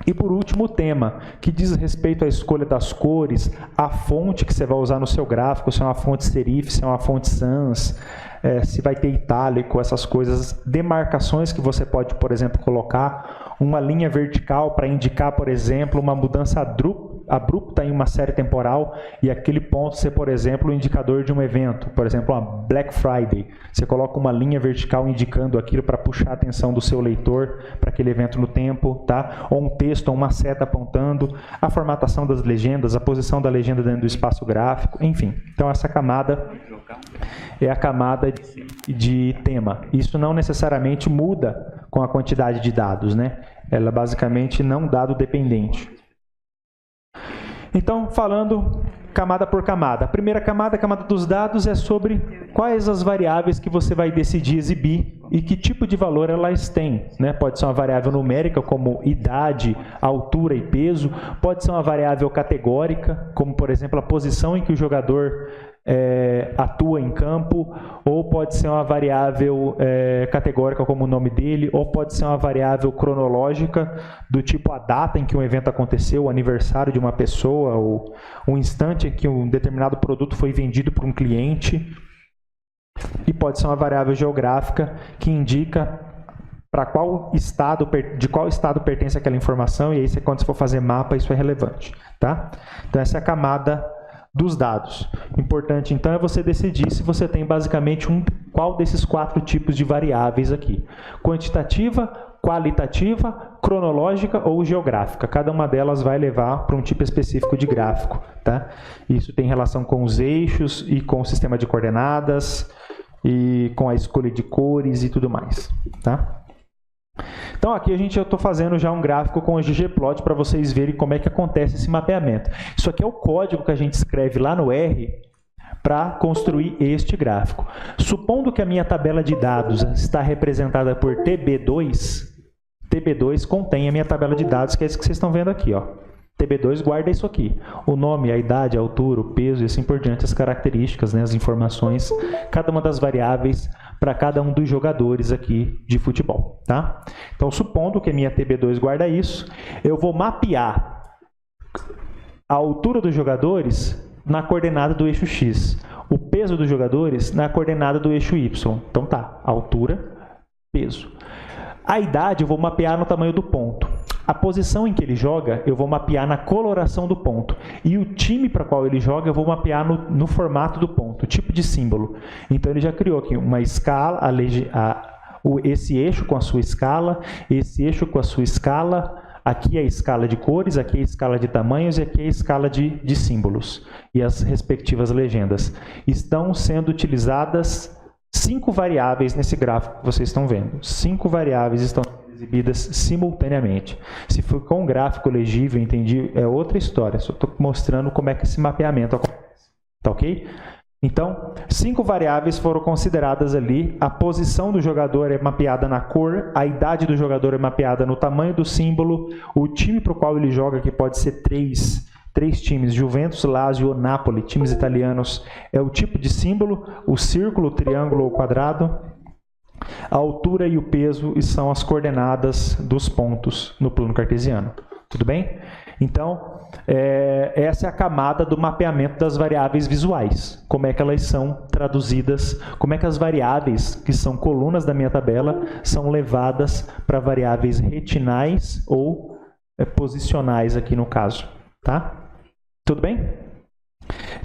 E por último, o tema, que diz respeito à escolha das cores, a fonte que você vai usar no seu gráfico, se é uma fonte serif, se é uma fonte sans, se vai ter itálico, essas coisas, demarcações que você pode, por exemplo, colocar, uma linha vertical para indicar, por exemplo, uma mudança abrupta em uma série temporal e aquele ponto ser, por exemplo, o indicador de um evento, por exemplo, uma Black Friday. Você coloca uma linha vertical indicando aquilo para puxar a atenção do seu leitor para aquele evento no tempo, tá? Ou um texto, ou uma seta apontando, a formatação das legendas, a posição da legenda dentro do espaço gráfico, enfim. Então essa camada é a camada de tema. Isso não necessariamente muda com a quantidade de dados, né? Ela é basicamente não dado dependente. Então, falando camada por camada. A primeira camada, a camada dos dados, é sobre quais as variáveis que você vai decidir exibir e que tipo de valor elas têm, né? Pode ser uma variável numérica, como idade, altura e peso. Pode ser uma variável categórica, como, por exemplo, a posição em que o jogador atua em campo, ou pode ser uma variável categórica como o nome dele, ou pode ser uma variável cronológica do tipo a data em que um evento aconteceu, o aniversário de uma pessoa, ou o instante em que um determinado produto foi vendido para um cliente. E pode ser uma variável geográfica que indica para de qual estado pertence aquela informação, e aí quando você for fazer mapa isso é relevante, tá? Então essa é a camada dos dados. Importante, então, é você decidir se você tem basicamente qual desses 4 tipos de variáveis aqui. Quantitativa, qualitativa, cronológica ou geográfica. Cada uma delas vai levar para um tipo específico de gráfico, tá? Isso tem relação com os eixos e com o sistema de coordenadas e com a escolha de cores e tudo mais, tá? Então aqui eu estou fazendo já um gráfico com o ggplot para vocês verem como é que acontece esse mapeamento. Isso aqui é o código que a gente escreve lá no R para construir este gráfico. Supondo que a minha tabela de dados está representada por TB2, TB2 contém a minha tabela de dados, que é isso que vocês estão vendo aqui, ó. TB2 guarda isso aqui, o nome, a idade, a altura, o peso e assim por diante, as características, né, as informações, cada uma das variáveis para cada um dos jogadores aqui de futebol, tá? Então, supondo que a minha TB2 guarda isso, eu vou mapear a altura dos jogadores na coordenada do eixo X, o peso dos jogadores na coordenada do eixo Y. Então tá, altura, peso. A idade eu vou mapear no tamanho do ponto. A posição em que ele joga, eu vou mapear na coloração do ponto. E o time para qual ele joga, eu vou mapear no formato do ponto, o tipo de símbolo. Então, ele já criou aqui uma escala, esse eixo com a sua escala, esse eixo com a sua escala, aqui é a escala de cores, aqui é a escala de tamanhos e aqui é a escala de símbolos e as respectivas legendas. Estão sendo utilizadas 5 variáveis nesse gráfico que vocês estão vendo. 5 variáveis estão exibidas simultaneamente. Se for com um gráfico legível, entendi, é outra história. Só estou mostrando como é que esse mapeamento acontece. Tá ok? Então, 5 variáveis foram consideradas ali. A posição do jogador é mapeada na cor, a idade do jogador é mapeada no tamanho do símbolo, o time para o qual ele joga, que pode ser 3 times, Juventus, Lazio, Napoli, times italianos, é o tipo de símbolo, o círculo, o triângulo ou quadrado, a altura e o peso são as coordenadas dos pontos no plano cartesiano. Tudo bem? Então, essa é a camada do mapeamento das variáveis visuais. Como é que elas são traduzidas, como é que as variáveis, que são colunas da minha tabela, são levadas para variáveis retinais ou posicionais aqui no caso. Tá? Tudo bem?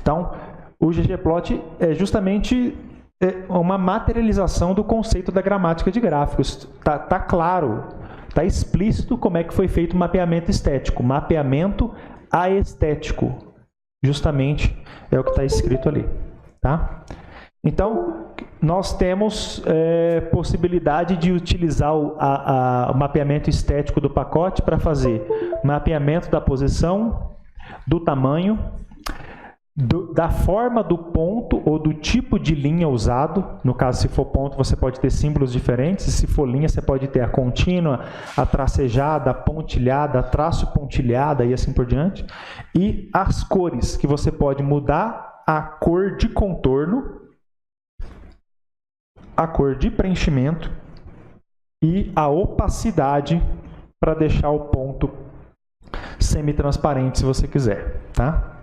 Então, o ggplot é justamente uma materialização do conceito da gramática de gráficos. Tá claro, tá explícito como é que foi feito o mapeamento estético. Mapeamento aestético, justamente é o que está escrito ali. Tá? Então, nós temos possibilidade de utilizar o mapeamento estético do pacote para fazer mapeamento da posição, do tamanho, da forma do ponto ou do tipo de linha usado. No caso, se for ponto, você pode ter símbolos diferentes. Se for linha, você pode ter a contínua, a tracejada, a pontilhada, a traço pontilhada e assim por diante. E as cores, que você pode mudar a cor de contorno, a cor de preenchimento e a opacidade para deixar o ponto semi-transparente, se você quiser. Tá?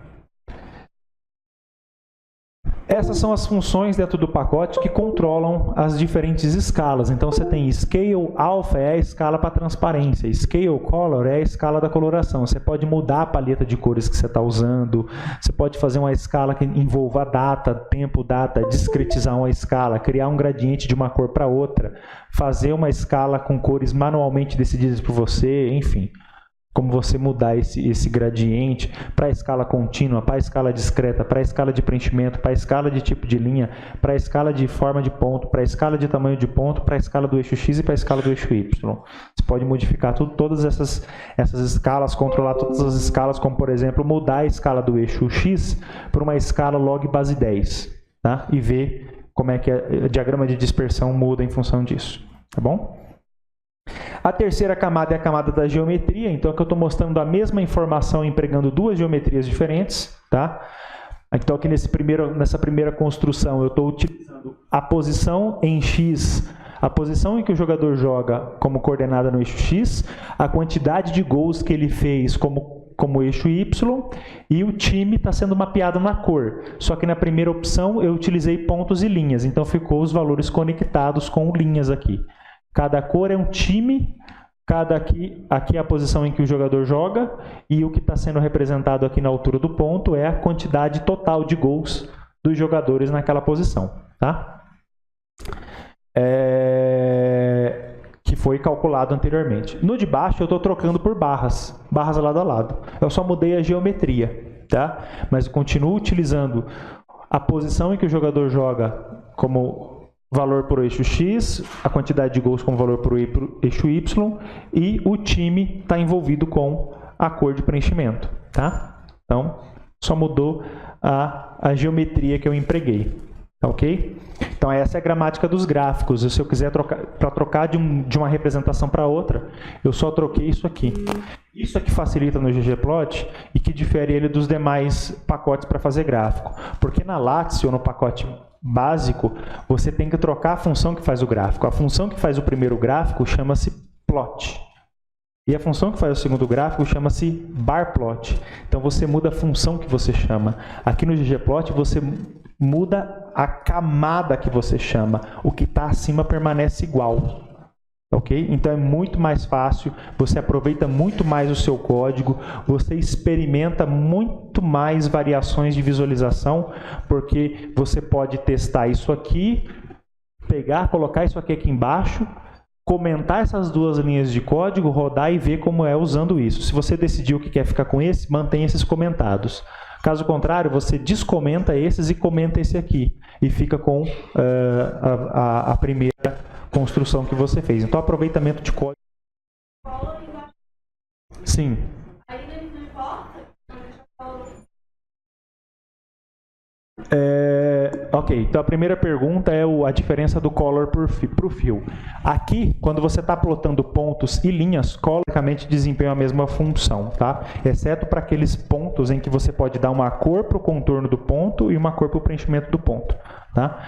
Essas são as funções dentro do pacote que controlam as diferentes escalas. Então, você tem Scale Alpha, é a escala para transparência. Scale Color é a escala da coloração. Você pode mudar a paleta de cores que você está usando. Você pode fazer uma escala que envolva data, tempo, data, discretizar uma escala, criar um gradiente de uma cor para outra, fazer uma escala com cores manualmente decididas por você, enfim. Como você mudar esse gradiente para a escala contínua, para a escala discreta, para a escala de preenchimento, para a escala de tipo de linha, para a escala de forma de ponto, para a escala de tamanho de ponto, para a escala do eixo X e para a escala do eixo Y. Você pode modificar todas essas escalas, controlar todas as escalas, como por exemplo, mudar a escala do eixo X para uma escala log base 10, tá? E ver como é que o diagrama de dispersão muda em função disso. Tá bom? A terceira camada é a camada da geometria. Então, aqui eu estou mostrando a mesma informação empregando 2 geometrias diferentes. Tá? Então, aqui nessa primeira construção, eu estou utilizando a posição em X, a posição em que o jogador joga como coordenada no eixo X, a quantidade de gols que ele fez como eixo Y, e o time está sendo mapeado na cor. Só que na primeira opção eu utilizei pontos e linhas, então ficou os valores conectados com linhas aqui. Cada cor é um time, aqui é a posição em que o jogador joga, e o que está sendo representado aqui na altura do ponto é a quantidade total de gols dos jogadores naquela posição. Tá? Que foi calculado anteriormente. No de baixo eu estou trocando por barras lado a lado. Eu só mudei a geometria, tá? Mas eu continuo utilizando a posição em que o jogador joga como valor por eixo X, a quantidade de gols como valor por eixo Y, e o time está envolvido com a cor de preenchimento. Tá? Então, só mudou a geometria que eu empreguei. Tá ok? Então, essa é a gramática dos gráficos. Se eu quiser trocar de uma representação para outra, eu só troquei isso aqui. Isso é que facilita no ggplot e que difere ele dos demais pacotes para fazer gráfico. Porque na Lattes, ou no pacote básico, você tem que trocar a função que faz o gráfico. A função que faz o primeiro gráfico chama-se plot. E a função que faz o segundo gráfico chama-se barplot. Então, você muda a função que você chama. Aqui no ggplot, você muda a camada que você chama. O que está acima permanece igual. Ok? Então, é muito mais fácil, você aproveita muito mais o seu código, você experimenta muito mais variações de visualização, porque você pode testar isso aqui pegar, colocar isso aqui embaixo, comentar essas duas linhas de código, rodar e ver como é usando isso. Se você decidiu que quer ficar com esse, mantenha esses comentados. Caso contrário, você descomenta esses e comenta esse aqui. E fica com a primeira construção que você fez. Então, aproveitamento de código. Sim. Ok, então a primeira pergunta é a diferença do color para o fio. Aqui, quando você está plotando pontos e linhas, coloricamente desempenham a mesma função, tá? Exceto para aqueles pontos em que você pode dar uma cor para o contorno do ponto e uma cor para o preenchimento do ponto, tá?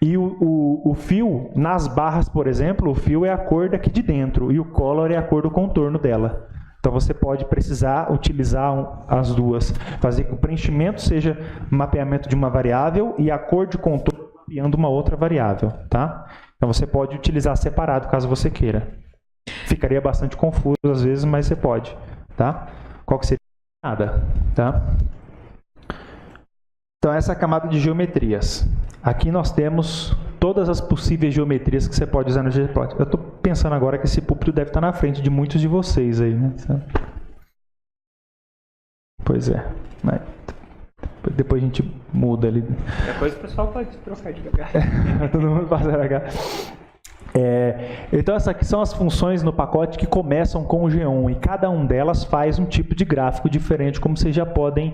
E o fio, nas barras, por exemplo, o fio é a cor daqui de dentro e o color é a cor do contorno dela. Então, você pode precisar utilizar as duas. Fazer que o preenchimento seja mapeamento de uma variável e a cor de contorno mapeando uma outra variável. Tá? Então, você pode utilizar separado, caso você queira. Ficaria bastante confuso às vezes, mas você pode. Tá? Qual que seria? Nada. Tá? Então, essa é a camada de geometrias. Aqui nós temos todas as possíveis geometrias que você pode usar no ggplot. Eu estou pensando agora que esse púlpito deve estar na frente de muitos de vocês aí, né? Pois é. Mas depois a gente muda ali. Depois o pessoal pode trocar de lugar. Todo mundo passa cá. Então, essas aqui são as funções no pacote que começam com o G1 e cada um delas faz um tipo de gráfico diferente, como vocês já podem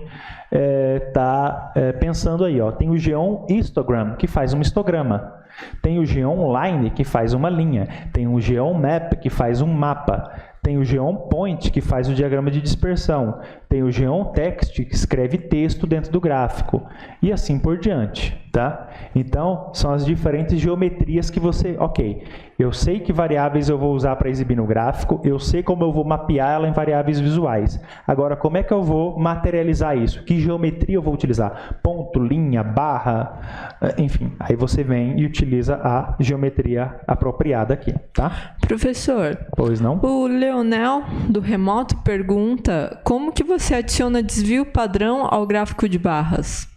estar pensando aí. Ó. Tem o G1 histogram, que faz um histograma. Tem o G1 line, que faz uma linha. Tem o G1 map, que faz um mapa. Tem o G1 point, que faz o diagrama de dispersão. Tem o G1 text, que escreve texto dentro do gráfico. E assim por diante. Tá? Então, são as diferentes geometrias que você... Ok, eu sei que variáveis eu vou usar para exibir no gráfico, eu sei como eu vou mapear ela em variáveis visuais. Agora, como é que eu vou materializar isso? Que geometria eu vou utilizar? Ponto, linha, barra, enfim. Aí você vem e utiliza a geometria apropriada aqui. Tá? Professor, pois não? O Leonel, do Remoto, pergunta como que você adiciona desvio padrão ao gráfico de barras?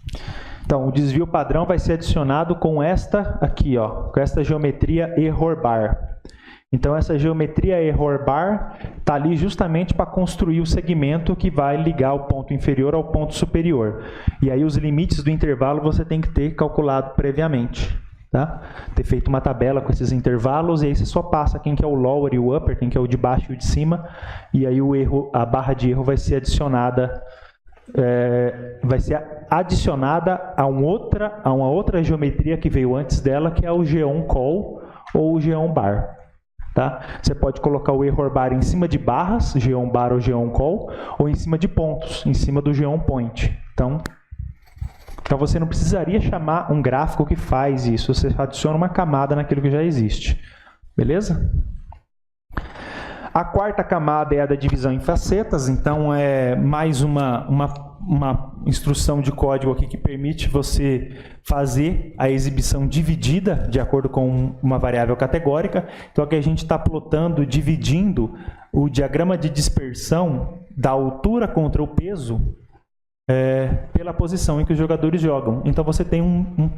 Então, o desvio padrão vai ser adicionado com esta aqui, ó, com esta geometria error bar. Então, essa geometria error bar está ali justamente para construir o segmento que vai ligar o ponto inferior ao ponto superior. E aí, os limites do intervalo você tem que ter calculado previamente. Tá? Ter feito uma tabela com esses intervalos, e aí você só passa quem que é o lower e o upper, quem que é o de baixo e o de cima, e aí o erro, a barra de erro vai ser adicionada... a uma outra geometria que veio antes dela, que é o G1 call ou o G1 bar. Tá? Você pode colocar o error bar em cima de barras, G1 bar ou G1 call, ou em cima de pontos, em cima do G1 point. Então você não precisaria chamar um gráfico que faz isso, você adiciona uma camada naquilo que já existe. Beleza? A quarta camada é a da divisão em facetas, então é mais uma instrução de código aqui que permite você fazer a exibição dividida de acordo com uma variável categórica. Então aqui a gente está plotando, dividindo o diagrama de dispersão da altura contra o peso pela posição em que os jogadores jogam. Então você tem um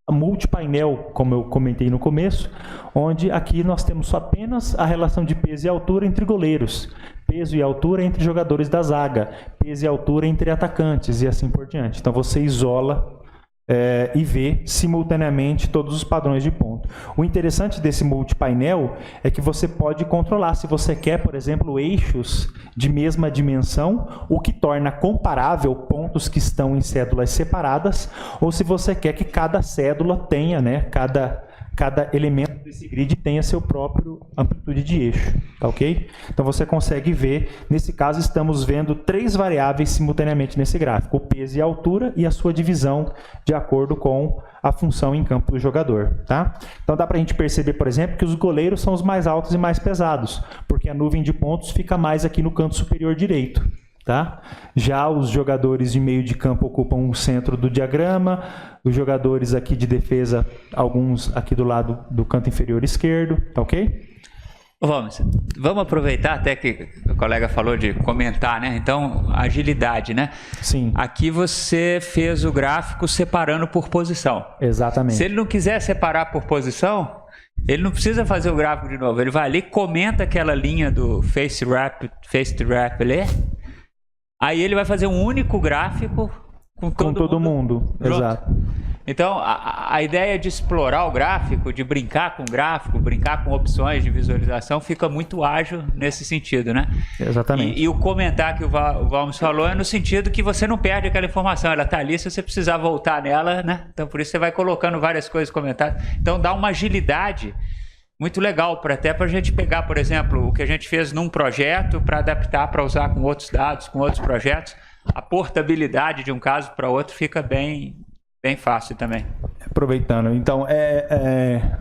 multipainel, como eu comentei no começo, onde aqui nós temos apenas a relação de peso e altura entre goleiros, peso e altura entre jogadores da zaga, peso e altura entre atacantes e assim por diante. Então você isola e vê simultaneamente todos os padrões de ponto. O interessante desse multipainel é que você pode controlar se você quer, por exemplo, eixos de mesma dimensão, o que torna comparável pontos que estão em cédulas separadas, ou se você quer que cada cédula tenha, né, cada elemento desse grid tenha seu próprio amplitude de eixo, tá ok? Então você consegue ver, nesse caso estamos vendo 3 variáveis simultaneamente nesse gráfico, o peso e a altura e a sua divisão de acordo com a função em campo do jogador, tá? Então dá pra gente perceber, por exemplo, que os goleiros são os mais altos e mais pesados, porque a nuvem de pontos fica mais aqui no canto superior direito. Tá? Já os jogadores de meio de campo ocupam o centro do diagrama, os jogadores aqui de defesa, alguns aqui do lado do canto inferior esquerdo, tá ok? Vamos aproveitar até que o colega falou de comentar, né? Então, agilidade, né? Sim. Aqui você fez o gráfico separando por posição. Exatamente. Se ele não quiser separar por posição, ele não precisa fazer o gráfico de novo. Ele vai ali, comenta aquela linha do face to wrap ali. Aí ele vai fazer um único gráfico com todo mundo. Exato. Então, a ideia de explorar o gráfico, de brincar com o gráfico, brincar com opções de visualização, fica muito ágil nesse sentido, né? Exatamente. E o comentário que o Valmes falou é no sentido que você não perde aquela informação, ela está ali, se você precisar voltar nela, né? Então, por isso você vai colocando várias coisas comentadas. Então, dá uma agilidade muito legal, até para a gente pegar, por exemplo, o que a gente fez num projeto para adaptar para usar com outros dados, com outros projetos. A portabilidade de um caso para outro fica bem fácil também. Aproveitando, então,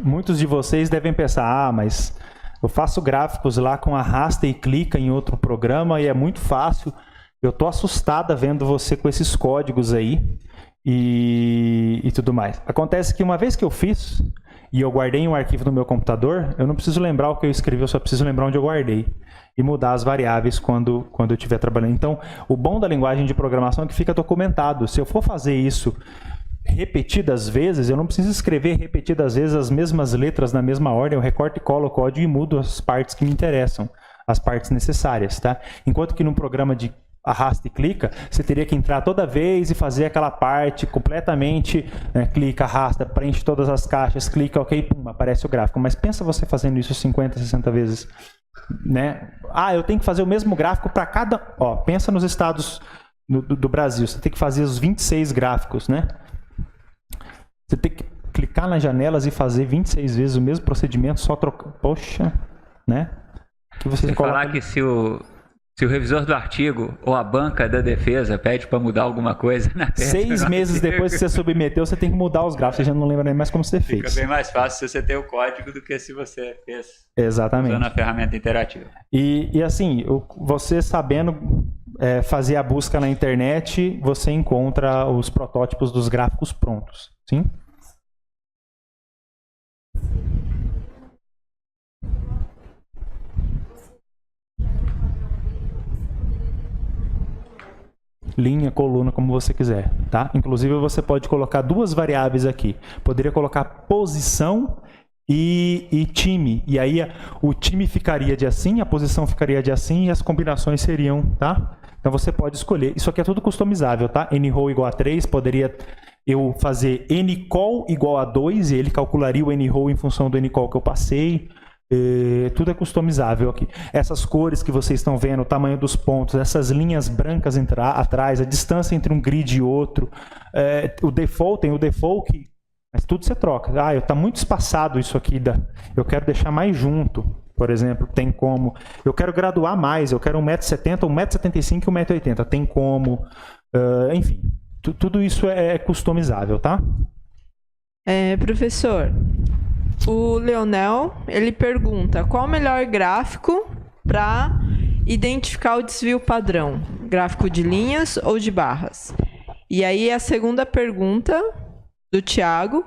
muitos de vocês devem pensar, mas eu faço gráficos lá com arrasta e clica em outro programa e é muito fácil. Eu tô assustada vendo você com esses códigos aí e tudo mais. Acontece que uma vez que eu fiz e eu guardei um arquivo no meu computador, eu não preciso lembrar o que eu escrevi, eu só preciso lembrar onde eu guardei e mudar as variáveis quando eu estiver trabalhando. Então, o bom da linguagem de programação é que fica documentado. Se eu for fazer isso repetidas vezes, eu não preciso escrever repetidas vezes as mesmas letras na mesma ordem, eu recorto e colo o código e mudo as partes que me interessam, as partes necessárias, tá? Enquanto que num programa de arrasta e clica, você teria que entrar toda vez e fazer aquela parte completamente, né, clica, arrasta, preenche todas as caixas, clica, ok, pum, aparece o gráfico. Mas pensa você fazendo isso 50, 60 vezes, né? Eu tenho que fazer o mesmo gráfico para cada... pensa nos estados do Brasil, você tem que fazer os 26 gráficos, né? Você tem que clicar nas janelas e fazer 26 vezes o mesmo procedimento, só trocar. Poxa, né? Que você falar que se o revisor do artigo ou a banca da defesa pede para mudar alguma coisa na tese, 6 meses depois que você submeteu, você tem que mudar os gráficos. Você já não lembra nem mais como você fez. Fica bem mais fácil se você ter o código do que se você fez. Exatamente. Usando a ferramenta interativa. E assim, você sabendo fazer a busca na internet, você encontra os protótipos dos gráficos prontos. Sim? Linha, coluna, como você quiser, tá? Inclusive você pode colocar 2 variáveis aqui. Poderia colocar posição e time. E aí o time ficaria de assim, a posição ficaria de assim e as combinações seriam, tá? Então você pode escolher. Isso aqui é tudo customizável, tá? N-row igual a 3, poderia eu fazer N-call igual a 2 e ele calcularia o N-row em função do N-call que eu passei. Tudo é customizável aqui. Essas cores que vocês estão vendo, o tamanho dos pontos, essas linhas brancas atrás, a distância entre um grid e outro, o default, tem o default, mas tudo você troca. Está muito espaçado isso aqui, eu quero deixar mais junto, por exemplo, tem como. Eu quero graduar mais, eu quero 1,70m, 1,75m e 1,80m, tem como. Enfim, tudo isso é customizável, tá? Professor, o Leonel, ele pergunta, qual o melhor gráfico para identificar o desvio padrão? Gráfico de linhas ou de barras? E aí a segunda pergunta do Thiago,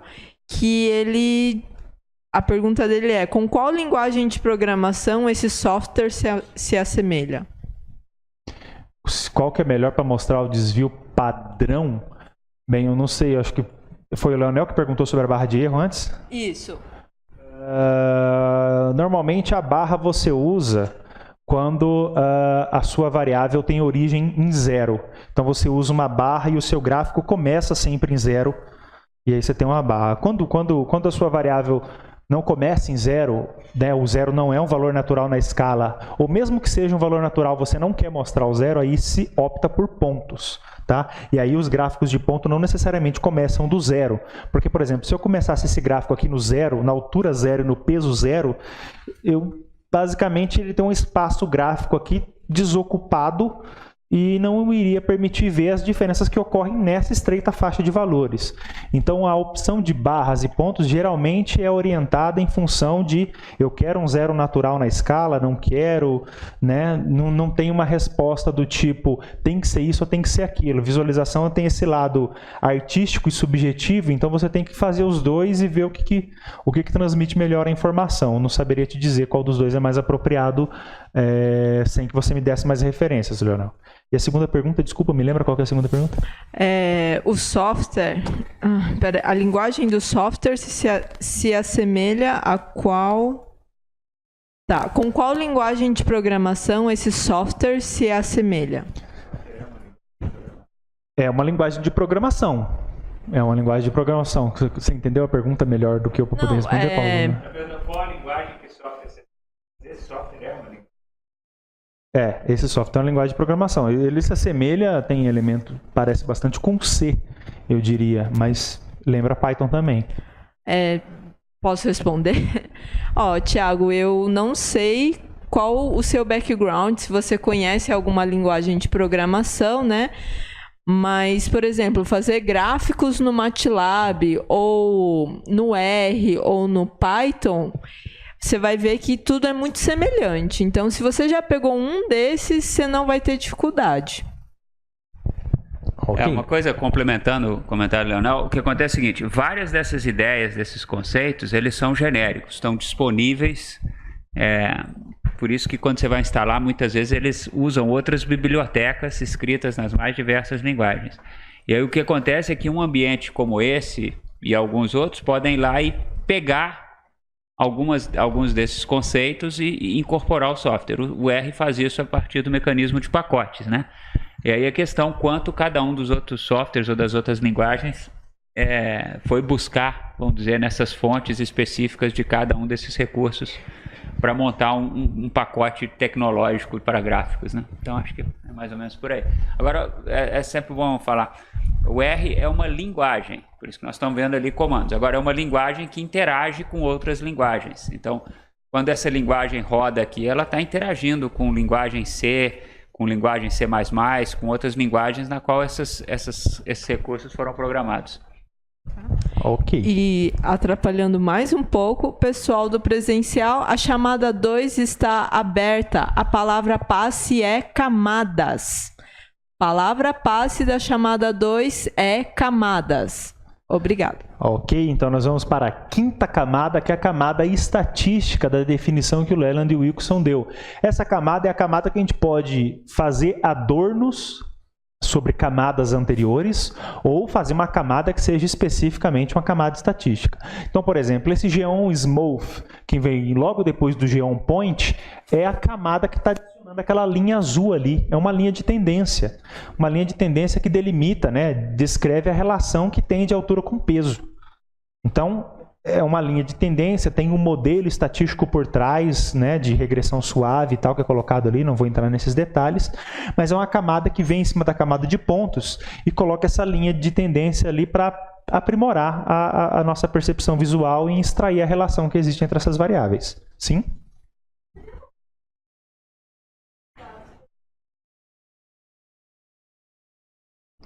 a pergunta dele é, com qual linguagem de programação esse software se assemelha? Qual que é melhor para mostrar o desvio padrão? Bem, eu não sei, acho que foi o Leonel que perguntou sobre a barra de erro antes? Isso. Normalmente a barra você usa quando a sua variável tem origem em 0. Então você usa uma barra e o seu gráfico começa sempre em 0. E aí você tem uma barra. Quando a sua variável não começa em 0, né, o 0 não é um valor natural na escala, ou mesmo que seja um valor natural, você não quer mostrar o 0, aí se opta por pontos. Tá? E aí os gráficos de ponto não necessariamente começam do 0. Porque, por exemplo, se eu começasse esse gráfico aqui no 0, na altura 0 e no peso 0, basicamente ele tem um espaço gráfico aqui desocupado e não iria permitir ver as diferenças que ocorrem nessa estreita faixa de valores. Então, a opção de barras e pontos geralmente é orientada em função de eu quero um zero natural na escala, não quero, né? Não tem uma resposta do tipo tem que ser isso ou tem que ser aquilo. Visualização tem esse lado artístico e subjetivo, então você tem que fazer os dois e ver o que transmite melhor a informação. Eu não saberia te dizer qual dos dois é mais apropriado sem que você me desse mais referências, Leonel. E a segunda pergunta, desculpa, me lembra qual que é a segunda pergunta? O software, a linguagem do software se assemelha a qual... Tá, com qual linguagem de programação esse software se assemelha? É uma linguagem de programação. É uma linguagem de programação. Você entendeu a pergunta melhor do que eu para poder responder, Paulo? Né? Qual a linguagem que software... Esse software é uma linguagem? Esse software é uma linguagem de programação. Ele se assemelha, tem elemento, parece bastante com C, eu diria, mas lembra Python também. Posso responder? Thiago, eu não sei qual o seu background, se você conhece alguma linguagem de programação, né? Mas, por exemplo, fazer gráficos no MATLAB, ou no R, ou no Python... Você vai ver que tudo é muito semelhante. Então, se você já pegou um desses, você não vai ter dificuldade. Okay. Uma coisa, complementando o comentário do Leonel, o que acontece é o seguinte, várias dessas ideias, desses conceitos, eles são genéricos, estão disponíveis, por isso que quando você vai instalar, muitas vezes eles usam outras bibliotecas escritas nas mais diversas linguagens. E aí o que acontece é que um ambiente como esse e alguns outros podem ir lá e pegar alguns desses conceitos e incorporar o software. O R faz isso a partir do mecanismo de pacotes, né? E aí a questão quanto cada um dos outros softwares ou das outras linguagens foi buscar, vamos dizer, nessas fontes específicas de cada um desses recursos para montar um pacote tecnológico para gráficos, né? Então acho que é mais ou menos por aí. Agora, é sempre bom falar, o R é uma linguagem, por isso que nós estamos vendo ali comandos. Agora, é uma linguagem que interage com outras linguagens. Então, quando essa linguagem roda aqui, ela está interagindo com linguagem C, com linguagem C++, com outras linguagens na qual esses recursos foram programados. Ok. E atrapalhando mais um pouco, pessoal do presencial, a chamada 2 está aberta. A palavra passe é camadas. Palavra passe da chamada 2 é camadas. Obrigado. Ok, então nós vamos para a quinta camada, que é a camada estatística da definição que o Leland e o Wilson deu. Essa camada é a camada que a gente pode fazer adornos sobre camadas anteriores ou fazer uma camada que seja especificamente uma camada estatística. Então, por exemplo, esse Geon Smooth, que vem logo depois do Geon Point, é a camada que está adicionando aquela linha azul ali. É uma linha de tendência. Uma linha de tendência que delimita, né, descreve a relação que tem de altura com peso. Então, é uma linha de tendência, tem um modelo estatístico por trás, né, de regressão suave e tal, que é colocado ali, não vou entrar nesses detalhes, mas é uma camada que vem em cima da camada de pontos e coloca essa linha de tendência ali para aprimorar a nossa percepção visual e extrair a relação que existe entre essas variáveis. Sim?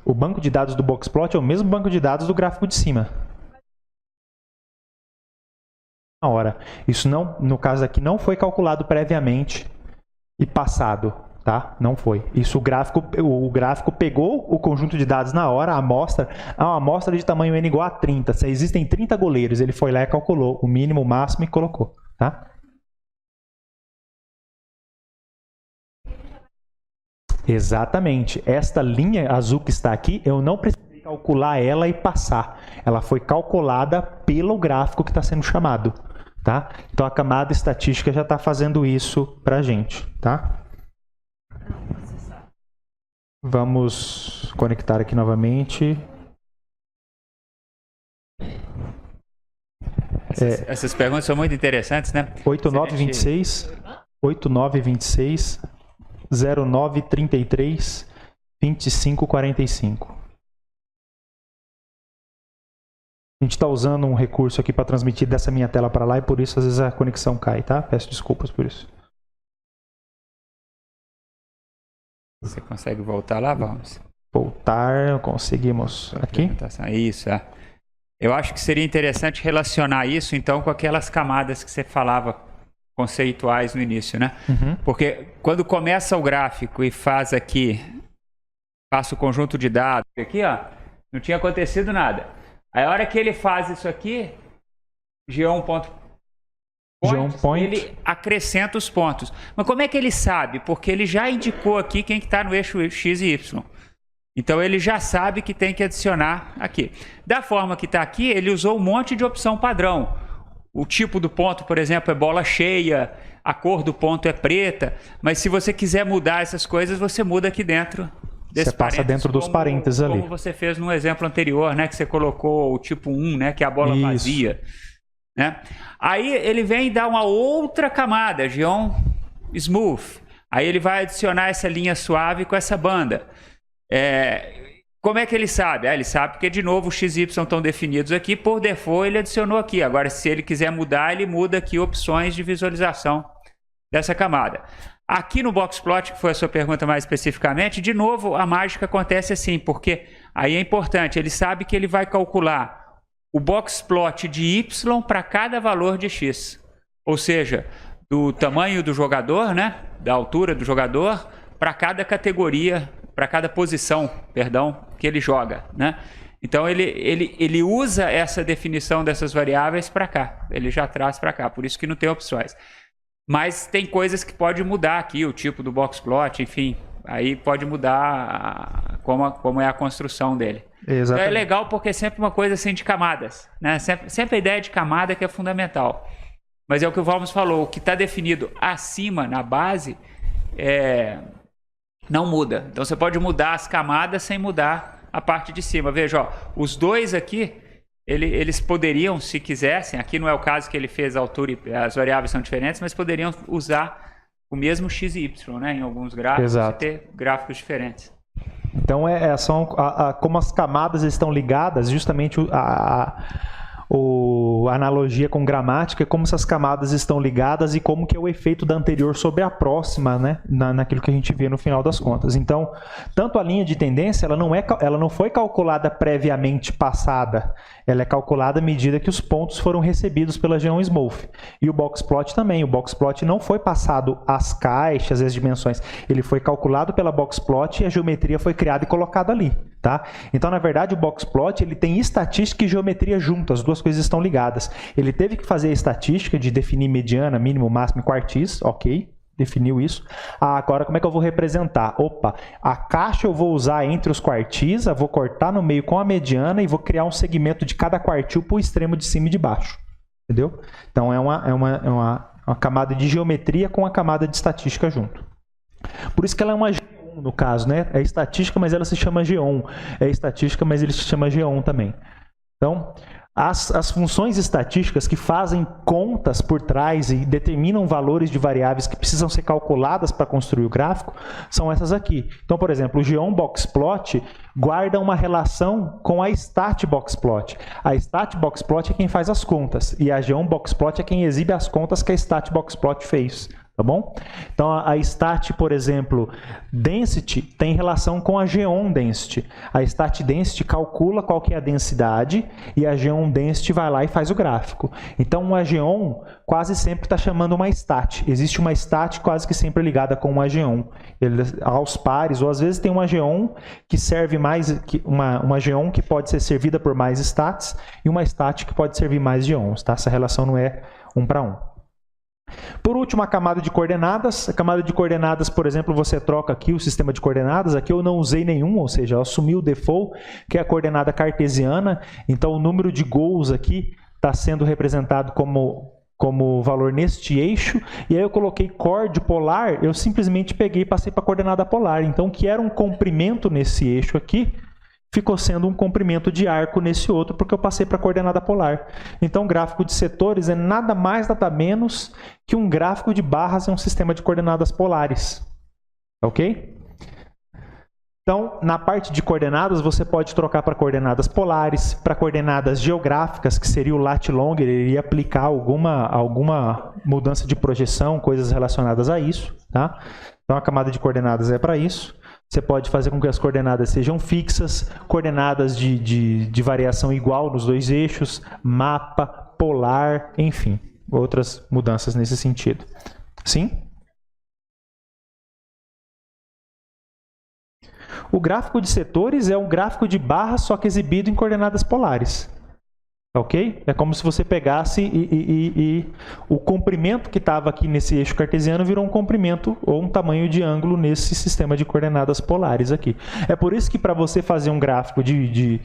O banco de dados do Boxplot é o mesmo banco de dados do gráfico de cima. Na hora. Isso não, no caso aqui, não foi calculado previamente e passado, tá? Não foi. Isso o gráfico pegou o conjunto de dados na hora, a amostra, uma amostra de tamanho n igual a 30. Se existem 30 goleiros, ele foi lá e calculou o mínimo, o máximo e colocou, tá? Exatamente. Esta linha azul que está aqui, eu não precisei calcular ela e passar. Ela foi calculada pelo gráfico que está sendo chamado. Tá? Então a camada estatística já está fazendo isso para a gente. Tá? Vamos conectar aqui novamente. Essas perguntas são muito interessantes, né? 8926, 8926, 0933, 2545. A gente está usando um recurso aqui para transmitir dessa minha tela para lá e por isso às vezes a conexão cai, tá? Peço desculpas por isso. Você consegue voltar lá? Vamos. Voltar, conseguimos aqui. Isso, Eu acho que seria interessante relacionar isso, então, com aquelas camadas que você falava, conceituais no início, né? Porque quando começa o gráfico e faz aqui, passa o conjunto de dados, aqui, ó, não tinha acontecido nada. Aí a hora que ele faz isso aqui, G1 point, ele acrescenta os pontos. Mas como é que ele sabe? Porque ele já indicou aqui quem está no eixo X e Y. Então ele já sabe que tem que adicionar aqui. Da forma que está aqui, ele usou um monte de opção padrão. O tipo do ponto, por exemplo, é bola cheia, a cor do ponto é preta, mas se você quiser mudar essas coisas, você muda aqui dentro desse você passa dentro dos parênteses ali. Como você fez no exemplo anterior, né, que você colocou o tipo 1, né, que é a bola vazia. Né? Aí ele vem e dá uma outra camada, Geom Smooth. Aí ele vai adicionar essa linha suave com essa banda. Como é que ele sabe? Ele sabe porque, de novo, os XY estão definidos aqui. Por default, ele adicionou aqui. Agora, se ele quiser mudar, ele muda aqui opções de visualização dessa camada. Aqui no Boxplot, que foi a sua pergunta mais especificamente, de novo, a mágica acontece assim, porque aí é importante. Ele sabe que ele vai calcular o Boxplot de Y para cada valor de X. Ou seja, do tamanho do jogador, né? Da altura do jogador, para cada categoria, para cada posição, perdão, que ele joga, né? Então ele usa essa definição dessas variáveis para cá, ele já traz para cá, por isso que não tem opções. Mas tem coisas que pode mudar aqui, o tipo do boxplot, enfim, aí pode mudar como é a construção dele. Exatamente. Então é legal porque é sempre uma coisa assim de camadas, né? Sempre a ideia de camada que é fundamental. Mas é o que o Valmos falou, o que está definido acima na base não muda. Então você pode mudar as camadas sem mudar a parte de cima. Veja, ó, os dois aqui, eles poderiam, se quisessem, aqui não é o caso que ele fez a altura e as variáveis são diferentes, mas poderiam usar o mesmo x e y, né, em alguns gráficos, e ter gráficos diferentes. Então, como as camadas estão ligadas, justamente a analogia com gramática é como essas camadas estão ligadas e como que é o efeito da anterior sobre a próxima, né, naquilo que a gente vê no final das contas. Então, tanto a linha de tendência, ela não foi calculada previamente passada, ela é calculada à medida que os pontos foram recebidos pela Geom Smooth. E o Boxplot também, o Boxplot não foi passado as caixas, as dimensões, ele foi calculado pela Boxplot e a geometria foi criada e colocada ali. Tá? Então, na verdade, o Boxplot ele tem estatística e geometria juntas, as duas coisas estão ligadas. Ele teve que fazer a estatística de definir mediana, mínimo, máximo e quartis, ok, definiu isso. Agora, como é que eu vou representar? Opa, a caixa eu vou usar entre os quartis, eu vou cortar no meio com a mediana e vou criar um segmento de cada quartil para o extremo de cima e de baixo. Entendeu? Então, é uma camada de geometria com a camada de estatística junto. Por isso que ela é uma no caso, né? É estatística, mas ela se chama Geom. É estatística, mas ele se chama Geom também. Então, as funções estatísticas que fazem contas por trás e determinam valores de variáveis que precisam ser calculadas para construir o gráfico são essas aqui. Então, por exemplo, o Geom Boxplot guarda uma relação com a Stat Boxplot. A Stat Boxplot é quem faz as contas e a Geom Boxplot é quem exibe as contas que a Stat Boxplot fez. Tá bom? Então, a Stat, por exemplo, Density tem relação com a Geom Density. A Stat Density calcula qual que é a densidade e a Geom Density vai lá e faz o gráfico. Então, uma Geom quase sempre está chamando uma Stat. Existe uma Stat quase que sempre ligada com uma Geom. Aos pares, ou às vezes tem uma Geom que serve mais, uma Geom que pode ser servida por mais Stats e uma Stat que pode servir mais Geons. Tá? Essa relação não é 1 para 1. Por último, a camada de coordenadas. A camada de coordenadas, por exemplo, você troca aqui o sistema de coordenadas. Aqui eu não usei nenhum, ou seja, eu assumi o default, que é a coordenada cartesiana. Então, o número de gols aqui está sendo representado como valor neste eixo. E aí eu coloquei chord polar, eu simplesmente peguei e passei para a coordenada polar. Então, o que era um comprimento nesse eixo aqui, ficou sendo um comprimento de arco nesse outro, porque eu passei para a coordenada polar. Então, o gráfico de setores é nada mais, nada menos que um gráfico de barras em um sistema de coordenadas polares. Ok? Então, na parte de coordenadas, você pode trocar para coordenadas polares, para coordenadas geográficas, que seria o lat long, ele iria aplicar alguma mudança de projeção, coisas relacionadas a isso. Tá? Então, a camada de coordenadas é para isso. Você pode fazer com que as coordenadas sejam fixas, coordenadas de variação igual nos dois eixos, mapa, polar, enfim, outras mudanças nesse sentido. Sim? O gráfico de setores é um gráfico de barras, só que exibido em coordenadas polares. Ok? É como se você pegasse e o comprimento que estava aqui nesse eixo cartesiano virou um comprimento ou um tamanho de ângulo nesse sistema de coordenadas polares aqui. É por isso que para você fazer um gráfico de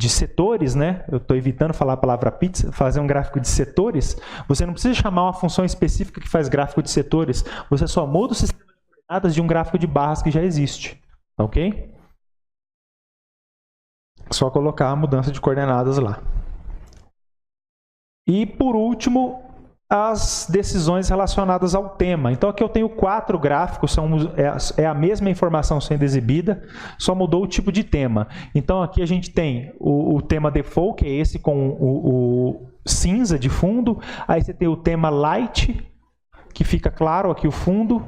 setores, né? Eu estou evitando falar a palavra pizza, fazer um gráfico de setores, você não precisa chamar uma função específica que faz gráfico de setores, você só muda o sistema de coordenadas de um gráfico de barras que já existe. Ok? Só colocar a mudança de coordenadas lá. E, por último, as decisões relacionadas ao tema. Então, aqui eu tenho 4 gráficos, é a mesma informação sendo exibida, só mudou o tipo de tema. Então, aqui a gente tem o tema default, que é esse com o cinza de fundo. Aí você tem o tema light, que fica claro aqui o fundo.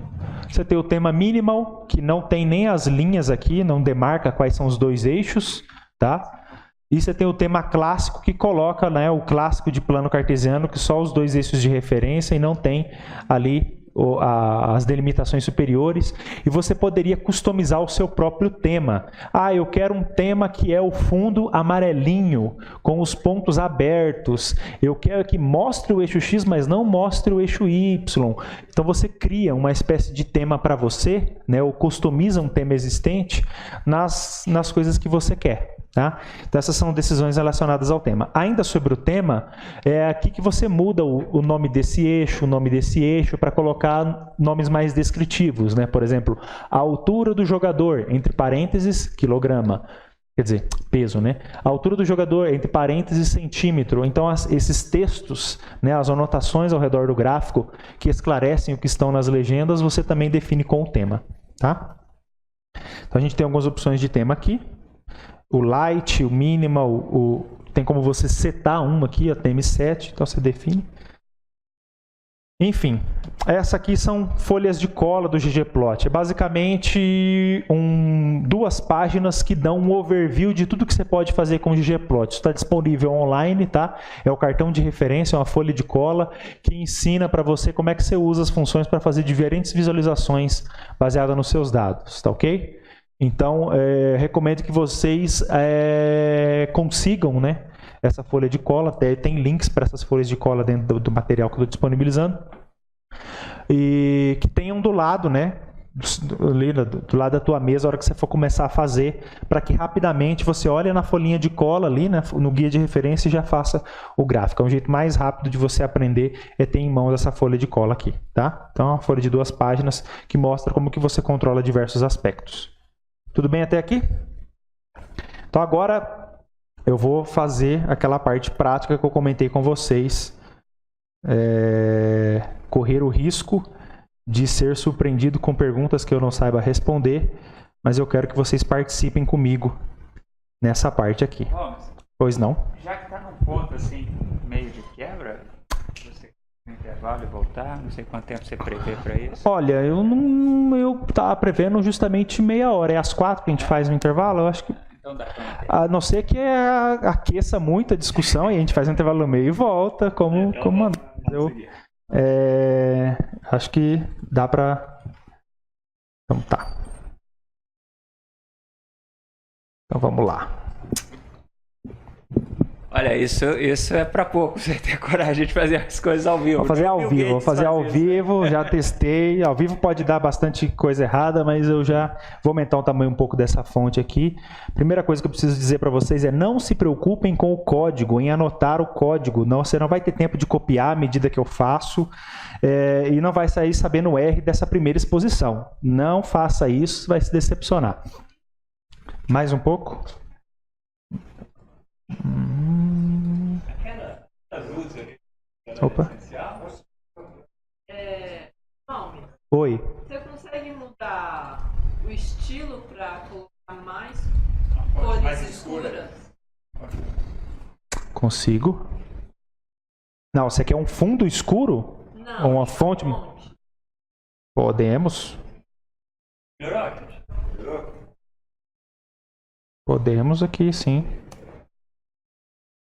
Você tem o tema minimal, que não tem nem as linhas aqui, não demarca quais são os dois eixos, tá? E você tem o tema clássico, que coloca, né, o clássico de plano cartesiano, que só os dois eixos de referência e não tem ali as delimitações superiores. E você poderia customizar o seu próprio tema. Ah, eu quero um tema que é o fundo amarelinho, com os pontos abertos. Eu quero que mostre o eixo X, mas não mostre o eixo Y. Então você cria uma espécie de tema para você, né, ou customiza um tema existente nas coisas que você quer. Tá? Então essas são decisões relacionadas ao tema. Ainda sobre o tema, é aqui que você muda o nome desse eixo, para colocar nomes mais descritivos, né? Por exemplo, a altura do jogador, entre parênteses, quilograma. Quer dizer, peso, né? A altura do jogador, entre parênteses, centímetro. Então, esses textos, né, as anotações ao redor do gráfico, que esclarecem o que estão nas legendas, você também define com o tema. Tá? Então, a gente tem algumas opções de tema aqui. O light, o minimal, tem como você setar uma aqui, a TM7, então você define. Enfim, essa aqui são folhas de cola do ggplot. É basicamente 2 páginas que dão um overview de tudo que você pode fazer com o ggplot. Isso está disponível online, tá? É o cartão de referência, é uma folha de cola que ensina para você como é que você usa as funções para fazer diferentes visualizações baseadas nos seus dados, tá ok? Então, recomendo que vocês consigam, né, essa folha de cola. Tem links para essas folhas de cola dentro do material que eu estou disponibilizando. E que tenham do lado, né, do lado da tua mesa, a hora que você for começar a fazer, para que rapidamente você olhe na folhinha de cola ali, né, no guia de referência, e já faça o gráfico. É um jeito mais rápido de você aprender, é ter em mãos essa folha de cola aqui. Tá? Então, é uma folha de 2 páginas que mostra como que você controla diversos aspectos. Tudo bem até aqui? Então agora eu vou fazer aquela parte prática que eu comentei com vocês. Correr o risco de ser surpreendido com perguntas que eu não saiba responder, mas eu quero que vocês participem comigo nessa parte aqui. Pois não? Já que está num ponto assim, meio de quebra, você no intervalo e voltar, não sei quanto tempo você prevê para isso. Olha, eu estava prevendo justamente meia hora. É às 4 que a gente faz no intervalo, eu acho que... Então dá pra manter. A não ser que aqueça muito a discussão e a gente faz um intervalo no meio e volta, como acho que dá para... Então tá. Então vamos lá. Olha, isso é para pouco, você ter coragem de fazer as coisas ao vivo. Vou fazer ao vivo, já testei. Ao vivo pode dar bastante coisa errada, mas eu já vou aumentar o tamanho um pouco dessa fonte aqui. Primeira coisa que eu preciso dizer para vocês é: não se preocupem com o código, em anotar o código. Não, você não vai ter tempo de copiar à medida que eu faço e não vai sair sabendo o R dessa primeira exposição. Não faça isso, você vai se decepcionar. Mais um pouco. Opa. Oi. Você consegue mudar o estilo para colocar mais cores escuras? Consigo. Não, você quer um fundo escuro? Não. Ou uma fonte? Podemos. Podemos aqui, sim.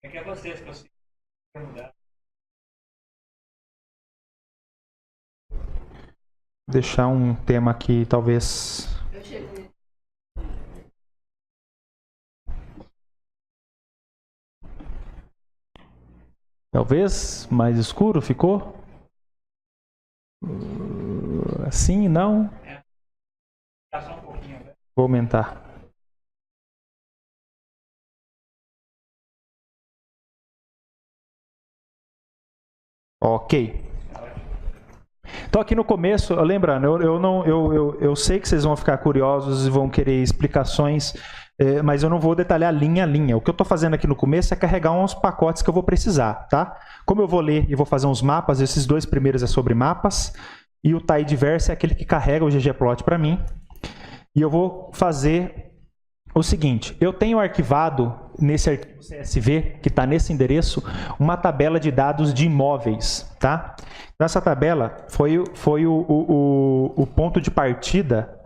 É que é vocês que eu sei mudar. Deixar um tema aqui, talvez. Talvez mais escuro ficou? Assim, não? Tá só um pouquinho, né? Vou aumentar. Ok. Então aqui no começo, lembrando, eu sei que vocês vão ficar curiosos e vão querer explicações, mas eu não vou detalhar linha a linha. O que eu estou fazendo aqui no começo é carregar uns pacotes que eu vou precisar, tá? Como eu vou ler e vou fazer uns mapas, esses dois primeiros é sobre mapas, e o tidyverse é aquele que carrega o ggplot para mim. E eu vou fazer o seguinte, eu tenho arquivado nesse arquivo CSV, que está nesse endereço, uma tabela de dados de imóveis, tá? Então, essa tabela foi o ponto de partida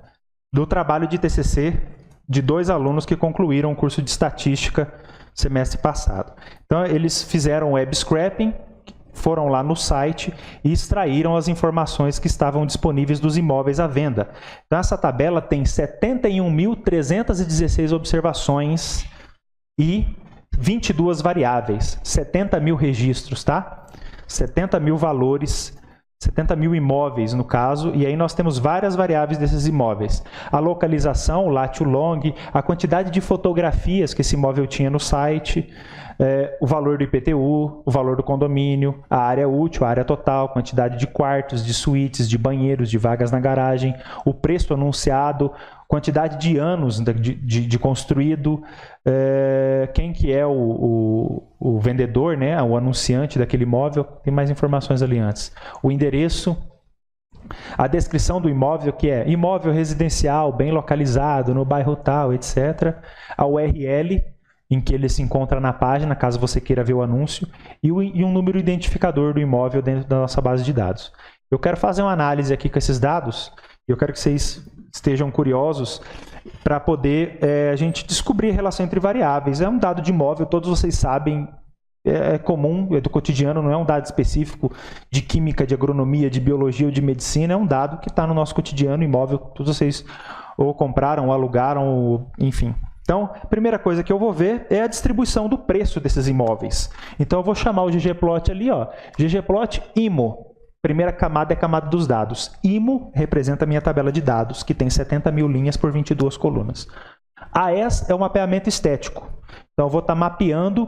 do trabalho de TCC de 2 alunos que concluíram o curso de estatística semestre passado. Então, eles fizeram web scraping, foram lá no site e extraíram as informações que estavam disponíveis dos imóveis à venda. Então, essa tabela tem 71.316 observações e 22 variáveis, 70 mil registros, tá? 70 mil valores, 70 mil imóveis no caso, e aí nós temos várias variáveis desses imóveis. A localização, o lat e o long, a quantidade de fotografias que esse imóvel tinha no site, o valor do IPTU, o valor do condomínio, a área útil, a área total, quantidade de quartos, de suítes, de banheiros, de vagas na garagem, o preço anunciado, quantidade de anos de construído, quem que é o vendedor, né, o anunciante daquele imóvel, tem mais informações ali antes. O endereço, a descrição do imóvel, que é imóvel residencial, bem localizado, no bairro tal, etc. A URL, em que ele se encontra na página, caso você queira ver o anúncio, e um número identificador do imóvel dentro da nossa base de dados. Eu quero fazer uma análise aqui com esses dados, e eu quero que vocês estejam curiosos para poder a gente descobrir a relação entre variáveis. É um dado de imóvel, todos vocês sabem, é comum, é do cotidiano, não é um dado específico de química, de agronomia, de biologia ou de medicina, é um dado que está no nosso cotidiano, imóvel, todos vocês ou compraram, ou alugaram, ou, enfim. Então, a primeira coisa que eu vou ver é a distribuição do preço desses imóveis. Então, eu vou chamar o ggplot ali, ó, ggplot IMO. Primeira camada é a camada dos dados. IMO representa a minha tabela de dados, que tem 70 mil linhas por 22 colunas. AES é um mapeamento estético. Então, eu vou estar mapeando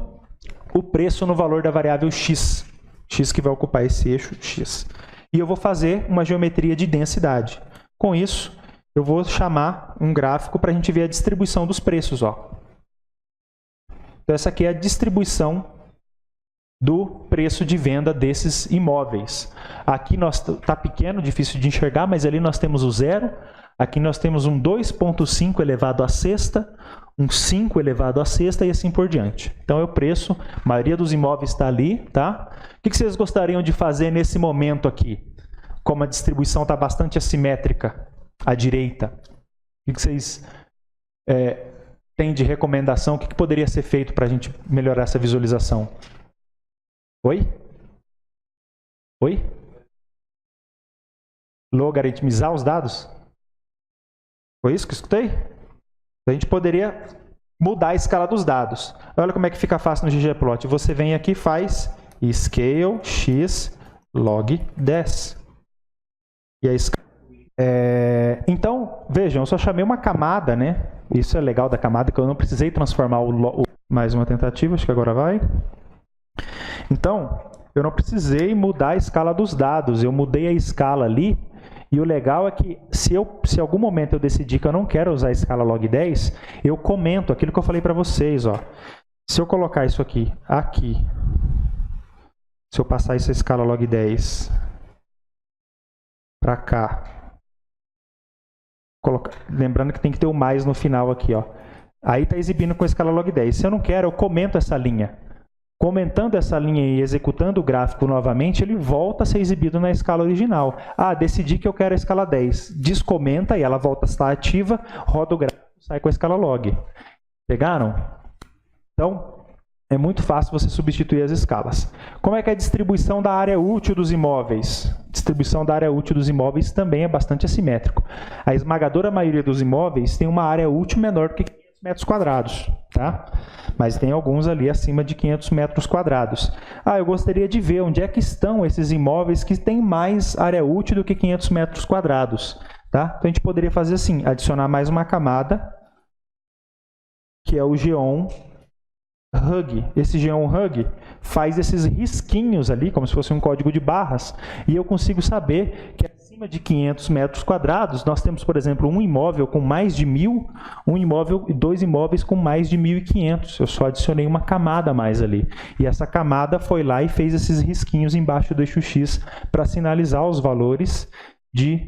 o preço no valor da variável x. X que vai ocupar esse eixo x. E eu vou fazer uma geometria de densidade. Com isso, eu vou chamar um gráfico para a gente ver a distribuição dos preços. Ó. Então, essa aqui é a distribuição do preço de venda desses imóveis. Aqui está pequeno, difícil de enxergar, mas ali nós temos o 0. Aqui nós temos um 2,5 elevado à sexta, um 5 elevado à sexta e assim por diante. Então, é o preço, a maioria dos imóveis está ali. Tá? O que vocês gostariam de fazer nesse momento aqui? Como a distribuição está bastante assimétrica à direita, o que vocês têm de recomendação? O que poderia ser feito para a gente melhorar essa visualização? Oi? Oi? Logaritmizar os dados? Foi isso que eu escutei? A gente poderia mudar a escala dos dados. Olha como é que fica fácil no ggplot. Você vem aqui e faz scale x log 10. E a escala... Então, vejam, eu só chamei uma camada, né? Isso é legal da camada, que eu não precisei transformar mais uma tentativa, acho que agora vai. Então, eu não precisei mudar a escala dos dados, eu mudei a escala ali, e o legal é que se em algum momento eu decidir que eu não quero usar a escala log 10, eu comento aquilo que eu falei para vocês. Ó. Se eu colocar isso aqui, se eu passar essa escala log 10 para cá, lembrando que tem que ter o mais no final aqui, ó. Aí está exibindo com a escala log 10. Se eu não quero, eu comento essa linha. Comentando essa linha e executando o gráfico novamente, ele volta a ser exibido na escala original. Decidi que eu quero a escala 10. Descomenta e ela volta a estar ativa, roda o gráfico e sai com a escala log. Pegaram? Então, é muito fácil você substituir as escalas. Como é que é a distribuição da área útil dos imóveis? A distribuição da área útil dos imóveis também é bastante assimétrico. A esmagadora maioria dos imóveis tem uma área útil menor do que 500 metros quadrados, tá? Mas tem alguns ali acima de 500 metros quadrados. Eu gostaria de ver onde é que estão esses imóveis que têm mais área útil do que 500 metros quadrados, tá? Então, a gente poderia fazer assim, adicionar mais uma camada, que é o Geon Hug. Esse Geon Hug faz esses risquinhos ali, como se fosse um código de barras, e eu consigo saber que acima de 500 metros quadrados, nós temos, por exemplo, um imóvel com mais de 1.000, um imóvel e 2 imóveis com mais de 1.500. Eu só adicionei uma camada a mais ali. E essa camada foi lá e fez esses risquinhos embaixo do eixo X para sinalizar os valores de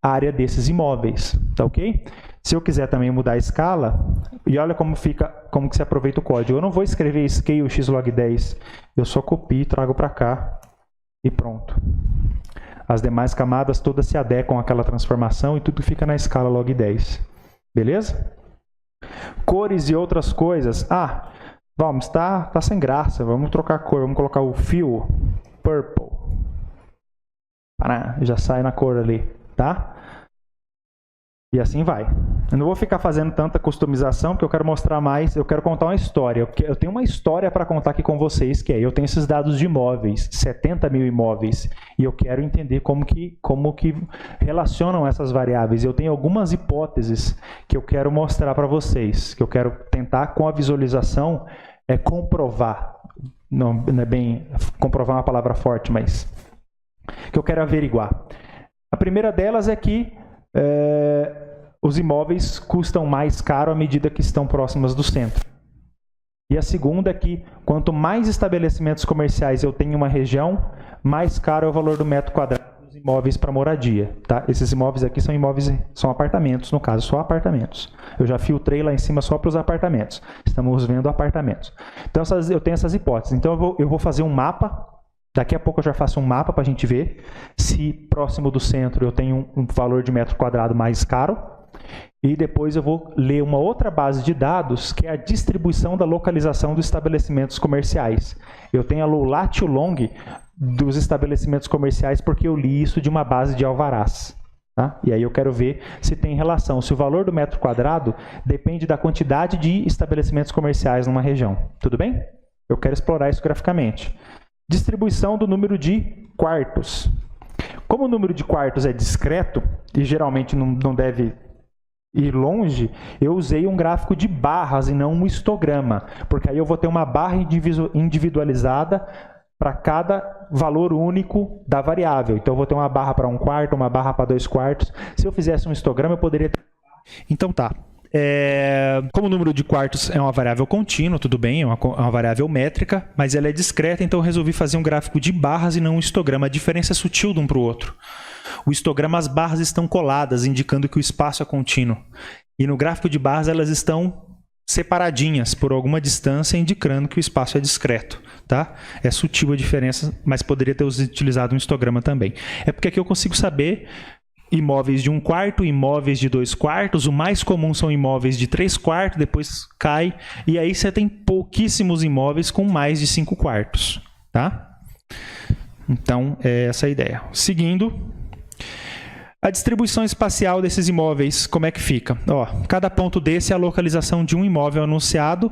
área desses imóveis, tá ok? Se eu quiser também mudar a escala, e olha como fica, como que se aproveita o código. Eu não vou escrever scale xlog10, eu só copio e trago para cá e pronto. As demais camadas todas se adequam àquela transformação e tudo fica na escala log10. Beleza? Cores e outras coisas. Vamos, tá sem graça, vamos trocar a cor, vamos colocar o fill purple. Já sai na cor ali, tá? E assim vai. Eu não vou ficar fazendo tanta customização, porque eu quero mostrar mais, eu quero contar uma história. Eu tenho uma história para contar aqui com vocês, que é, eu tenho esses dados de imóveis, 70 mil imóveis, e eu quero entender como que relacionam essas variáveis. Eu tenho algumas hipóteses que eu quero mostrar para vocês, que eu quero tentar, com a visualização, comprovar. Não é bem comprovar uma palavra forte, mas que eu quero averiguar. A primeira delas é que os imóveis custam mais caro à medida que estão próximas do centro. E a segunda é que quanto mais estabelecimentos comerciais eu tenho em uma região, mais caro é o valor do metro quadrado dos imóveis para moradia. Tá? Esses imóveis aqui são apartamentos, no caso, só apartamentos. Eu já filtrei lá em cima só para os apartamentos. Estamos vendo apartamentos. Então, eu tenho essas hipóteses. Então, eu vou fazer um mapa. Daqui a pouco eu já faço um mapa para a gente ver se próximo do centro eu tenho um valor de metro quadrado mais caro. E depois eu vou ler uma outra base de dados, que é a distribuição da localização dos estabelecimentos comerciais. Eu tenho a low lat e o long dos estabelecimentos comerciais porque eu li isso de uma base de alvarás. Tá? E aí eu quero ver se tem relação, se o valor do metro quadrado depende da quantidade de estabelecimentos comerciais numa região. Tudo bem? Eu quero explorar isso graficamente. Distribuição do número de quartos. Como o número de quartos é discreto e geralmente não deve ir longe, eu usei um gráfico de barras e não um histograma, porque aí eu vou ter uma barra individualizada para cada valor único da variável. Então eu vou ter uma barra para 1 quarto, uma barra para 2 quartos. Se eu fizesse um histograma, eu poderia ter... Então tá. Como o número de quartos é uma variável contínua, tudo bem, é uma variável métrica, mas ela é discreta, então eu resolvi fazer um gráfico de barras e não um histograma. A diferença é sutil de um para o outro. O histograma, as barras estão coladas, indicando que o espaço é contínuo. E no gráfico de barras, elas estão separadinhas por alguma distância, indicando que o espaço é discreto. Tá? É sutil a diferença, mas poderia ter utilizado um histograma também. É porque aqui eu consigo saber... imóveis de 1 quarto, imóveis de 2 quartos, o mais comum são imóveis de 3 quartos, depois cai, e aí você tem pouquíssimos imóveis com mais de 5 quartos. Tá? Então, é essa a ideia. Seguindo, a distribuição espacial desses imóveis, como é que fica? Cada ponto desse é a localização de um imóvel anunciado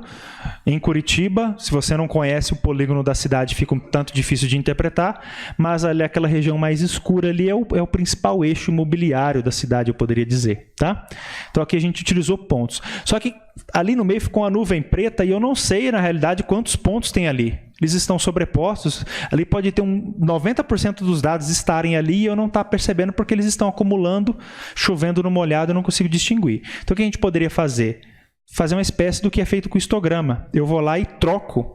em Curitiba. Se você não conhece o polígono da cidade, fica um tanto difícil de interpretar, mas ali aquela região mais escura ali é o principal eixo imobiliário da cidade, eu poderia dizer. Tá? Então aqui a gente utilizou pontos. Só que ali no meio ficou uma nuvem preta e eu não sei, na realidade, quantos pontos tem ali. Eles estão sobrepostos, ali pode ter 90% dos dados estarem ali e eu não estar percebendo porque eles estão acumulando, chovendo no molhado, eu não consigo distinguir. Então o que a gente poderia fazer? Fazer uma espécie do que é feito com o histograma. Eu vou lá e troco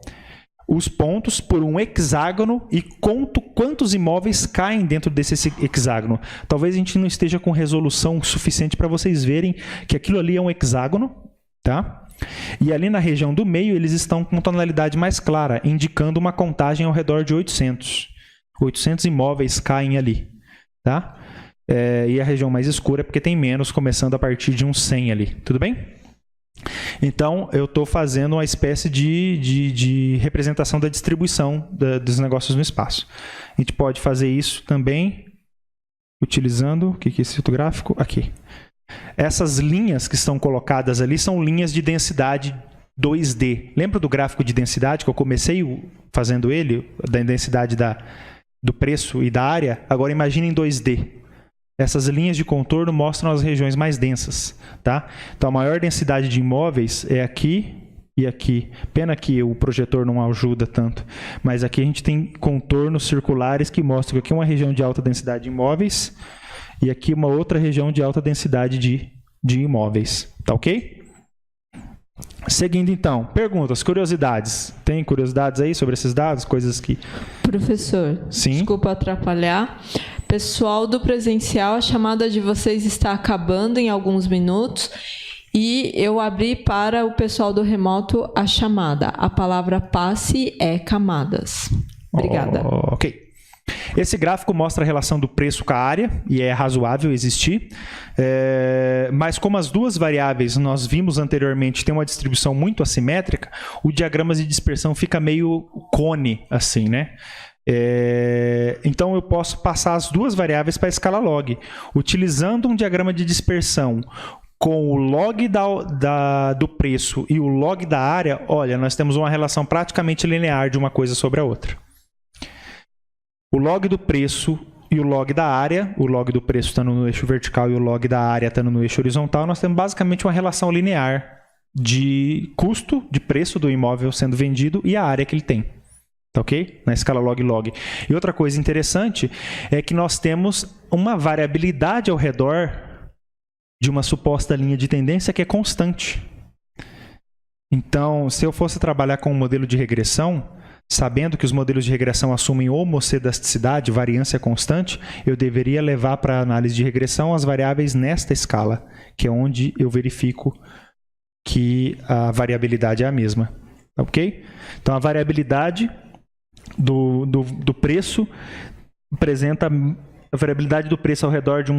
os pontos por um hexágono e conto quantos imóveis caem dentro desse hexágono. Talvez a gente não esteja com resolução suficiente para vocês verem que aquilo ali é um hexágono, tá? E ali na região do meio, eles estão com tonalidade mais clara, indicando uma contagem ao redor de 800. 800 imóveis caem ali. Tá? E a região mais escura é porque tem menos, começando a partir de uns 100 ali. Tudo bem? Então, eu estou fazendo uma espécie de representação da distribuição dos negócios no espaço. A gente pode fazer isso também utilizando... O que é esse outro gráfico? Aqui. Essas linhas que estão colocadas ali são linhas de densidade 2D. Lembra do gráfico de densidade que eu comecei fazendo ele? Da densidade do preço e da área? Agora imagine em 2D. Essas linhas de contorno mostram as regiões mais densas, tá? Então, a maior densidade de imóveis é aqui e aqui. Pena que o projetor não ajuda tanto, mas aqui a gente tem contornos circulares que mostram que aqui é uma região de alta densidade de imóveis e aqui uma outra região de alta densidade de imóveis, tá ok? Seguindo então, perguntas, curiosidades. Tem curiosidades aí sobre esses dados? Coisas que... Professor, Sim? Desculpa atrapalhar. Pessoal do presencial, a chamada de vocês está acabando em alguns minutos e eu abri para o pessoal do remoto a chamada. A palavra passe é camadas. Obrigada. Ok. Esse gráfico mostra a relação do preço com a área, e é razoável existir, mas como as duas variáveis nós vimos anteriormente têm uma distribuição muito assimétrica, o diagrama de dispersão fica meio cone, assim, né? Então eu posso passar as duas variáveis para a escala log. Utilizando um diagrama de dispersão com o log do preço e o log da área, olha, nós temos uma relação praticamente linear de uma coisa sobre a outra. O log do preço e o log da área, o log do preço estando no eixo vertical e o log da área estando no eixo horizontal, nós temos basicamente uma relação linear de custo, de preço do imóvel sendo vendido e a área que ele tem. Tá ok? Na escala log-log. E outra coisa interessante é que nós temos uma variabilidade ao redor de uma suposta linha de tendência que é constante. Então, se eu fosse trabalhar com um modelo de regressão, sabendo que os modelos de regressão assumem homocedasticidade, variância constante, eu deveria levar para a análise de regressão as variáveis nesta escala, que é onde eu verifico que a variabilidade é a mesma. Ok? Então, a variabilidade do preço apresenta... A variabilidade do preço ao redor de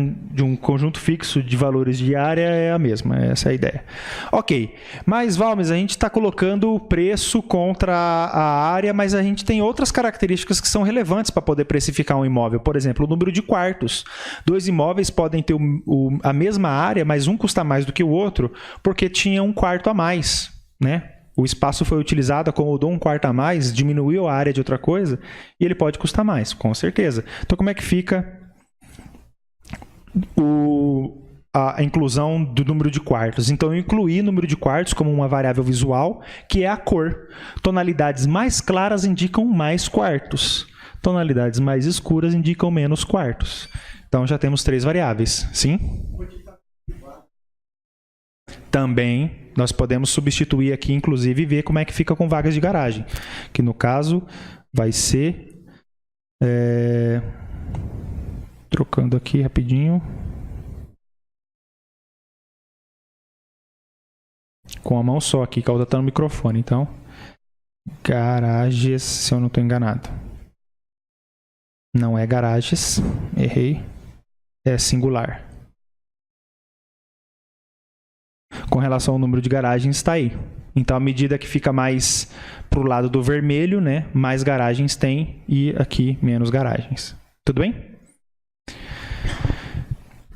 um conjunto fixo de valores de área é a mesma, essa é a ideia. Ok, mas Valmes, a gente está colocando o preço contra a área, mas a gente tem outras características que são relevantes para poder precificar um imóvel. Por exemplo, o número de quartos. Dois imóveis podem ter a mesma área, mas um custa mais do que o outro, porque tinha um quarto a mais, né? O espaço foi utilizado, acomodou um quarto a mais, diminuiu a área de outra coisa, e ele pode custar mais, com certeza. Então, como é que fica a inclusão do número de quartos? Então, eu incluí o número de quartos como uma variável visual, que é a cor. Tonalidades mais claras indicam mais quartos. Tonalidades mais escuras indicam menos quartos. Então, já temos 3 variáveis. Sim? Também nós podemos substituir aqui, inclusive, e ver como é que fica com vagas de garagem. Que, no caso, vai ser... Trocando aqui rapidinho. Com a mão só aqui, que a outra está no microfone. Então, garagens, se eu não estou enganado. Não é garagens, errei. É singular. Com relação ao número de garagens, está aí. Então, à medida que fica mais para o lado do vermelho, né, mais garagens tem e aqui menos garagens. Tudo bem?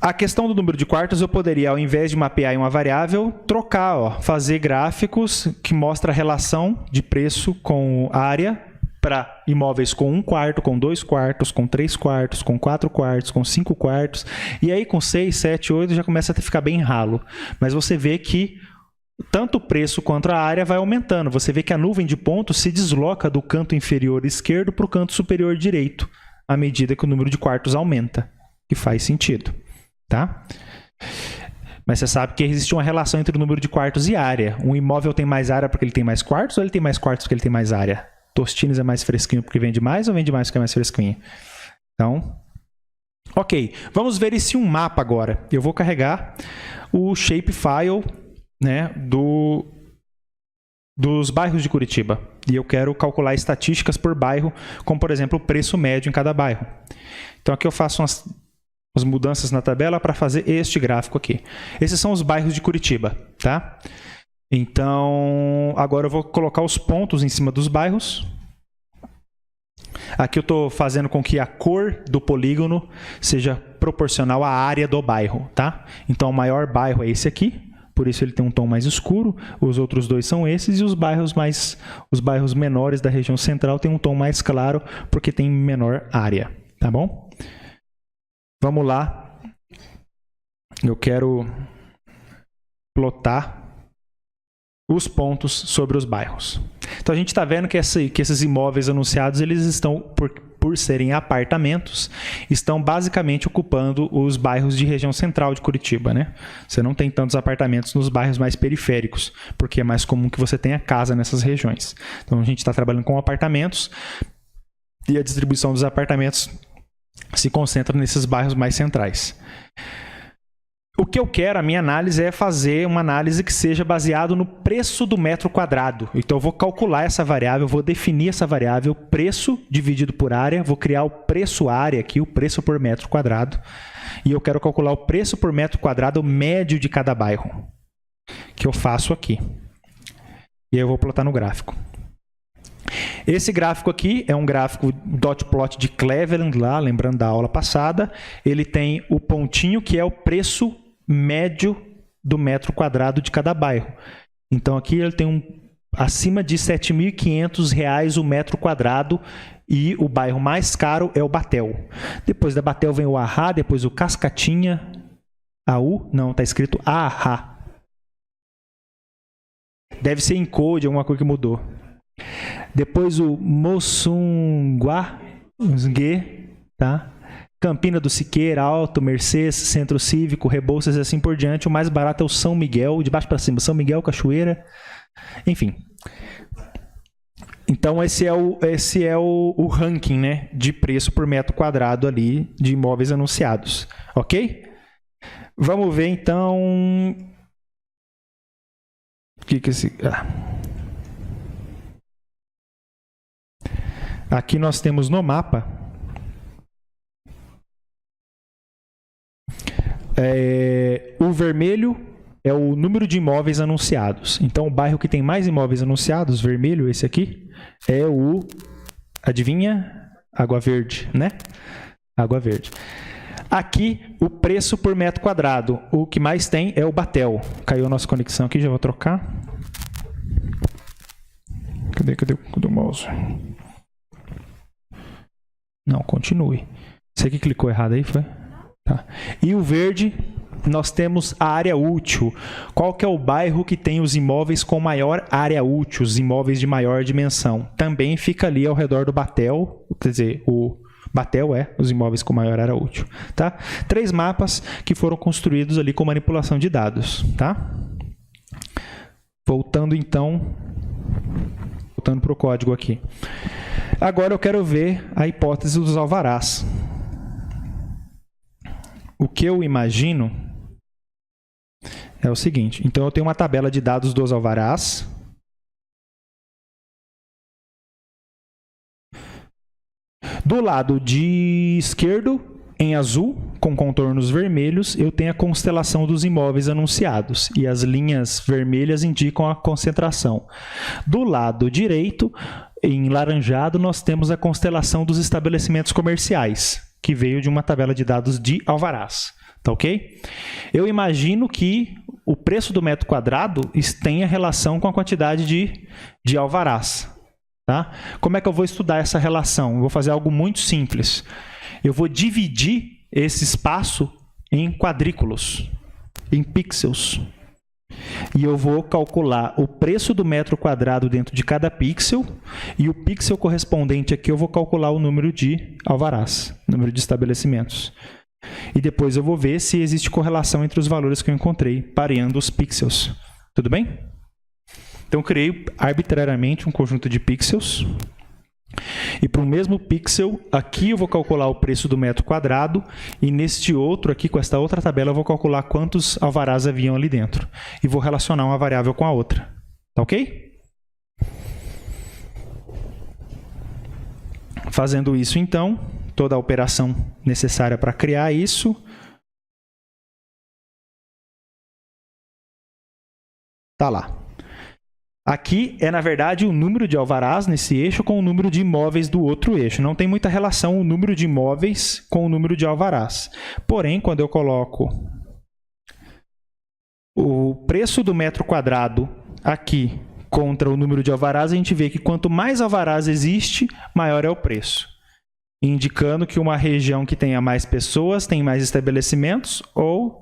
A questão do número de quartos, eu poderia, ao invés de mapear em uma variável, trocar, ó, fazer gráficos que mostram a relação de preço com área para imóveis com 1 quarto, com 2 quartos, com 3 quartos, com 4 quartos, com 5 quartos. E aí com 6, 7, 8 já começa a ficar bem ralo. Mas você vê que tanto o preço quanto a área vai aumentando. Você vê que a nuvem de pontos se desloca do canto inferior esquerdo para o canto superior direito, à medida que o número de quartos aumenta. Que faz sentido. Tá? Mas você sabe que existe uma relação entre o número de quartos e área. Um imóvel tem mais área porque ele tem mais quartos ou ele tem mais quartos porque ele tem mais área? Tostines é mais fresquinho porque vende mais ou vende mais porque é mais fresquinho? Então, ok. Vamos ver esse um mapa agora. Eu vou carregar o shapefile, né, dos bairros de Curitiba. E eu quero calcular estatísticas por bairro, como, por exemplo, o preço médio em cada bairro. Então, aqui eu faço as mudanças na tabela para fazer este gráfico aqui. Esses são os bairros de Curitiba, tá? Então, agora eu vou colocar os pontos em cima dos bairros. Aqui eu estou fazendo com que a cor do polígono seja proporcional à área do bairro, tá? Então, o maior bairro é esse aqui, por isso ele tem um tom mais escuro. Os outros dois são esses, e os bairros menores da região central têm um tom mais claro, porque tem menor área, tá bom? Vamos lá. Eu quero plotar os pontos sobre os bairros. Então, a gente está vendo que esses imóveis anunciados, eles estão, por serem apartamentos, estão basicamente ocupando os bairros de região central de Curitiba, né? Você não tem tantos apartamentos nos bairros mais periféricos, porque é mais comum que você tenha casa nessas regiões. Então, a gente está trabalhando com apartamentos e a distribuição dos apartamentos se concentra nesses bairros mais centrais. O que eu quero, a minha análise, é fazer uma análise que seja baseada no preço do metro quadrado. Então, eu vou calcular essa variável, vou definir essa variável, preço dividido por área, vou criar o preço área aqui, o preço por metro quadrado, e eu quero calcular o preço por metro quadrado médio de cada bairro, que eu faço aqui. E aí eu vou plotar no gráfico. Esse gráfico aqui é um gráfico dot plot de Cleveland, lá, lembrando da aula passada. Ele tem o pontinho que é o preço médio do metro quadrado de cada bairro. Então aqui ele tem acima de R$ 7.500 o metro quadrado, e o bairro mais caro é o Batel. Depois da Batel vem o Ahá, depois o Cascatinha, não, está escrito Ahá. Deve ser encode, alguma coisa que mudou. Depois o Moçunguá, tá? Campina do Siqueira, Alto, Mercês, Centro Cívico, Rebouças e assim por diante. O mais barato é o São Miguel, de baixo para cima, São Miguel, Cachoeira, enfim. Então esse é o ranking, né, de preço por metro quadrado ali de imóveis anunciados, ok? Vamos ver então o que esse... Aqui nós temos no mapa o vermelho é o número de imóveis anunciados. Então, o bairro que tem mais imóveis anunciados, vermelho, esse aqui, é o, adivinha? Água Verde, né? Água Verde. Aqui, o preço por metro quadrado. O que mais tem é o Batel. Caiu a nossa conexão aqui, já vou trocar. Cadê o mouse? Não, continue. Você que clicou errado aí, foi? Tá. E o verde, nós temos a área útil. Qual que é o bairro que tem os imóveis com maior área útil, os imóveis de maior dimensão? Também fica ali ao redor do Batel, quer dizer, o Batel é os imóveis com maior área útil. Tá? 3 mapas que foram construídos ali com manipulação de dados. Tá? Voltando para o código aqui. Agora eu quero ver a hipótese dos alvarás. O que eu imagino é o seguinte. Então, eu tenho uma tabela de dados dos alvarás. Do lado de esquerdo, em azul, com contornos vermelhos, eu tenho a constelação dos imóveis anunciados. E as linhas vermelhas indicam a concentração. Do lado direito, em laranjado, nós temos a constelação dos estabelecimentos comerciais, que veio de uma tabela de dados de alvarás. Tá ok? Eu imagino que o preço do metro quadrado tenha relação com a quantidade de alvarás. Tá? Como é que eu vou estudar essa relação? Eu vou fazer algo muito simples. Eu vou dividir esse espaço em quadrículos, em pixels. E eu vou calcular o preço do metro quadrado dentro de cada pixel, e o pixel correspondente aqui eu vou calcular o número de alvarás, número de estabelecimentos. E depois eu vou ver se existe correlação entre os valores que eu encontrei, pareando os pixels. Tudo bem? Então, eu criei arbitrariamente um conjunto de pixels. E para o mesmo pixel, aqui eu vou calcular o preço do metro quadrado, e neste outro aqui, com esta outra tabela, eu vou calcular quantos alvarás haviam ali dentro. E vou relacionar uma variável com a outra. Tá ok? Fazendo isso, então, toda a operação necessária para criar isso. Tá lá. Aqui é, na verdade, o número de alvarás nesse eixo com o número de imóveis do outro eixo. Não tem muita relação o número de imóveis com o número de alvarás. Porém, quando eu coloco o preço do metro quadrado aqui contra o número de alvarás, a gente vê que quanto mais alvarás existe, maior é o preço. Indicando que uma região que tenha mais pessoas tem mais estabelecimentos, ou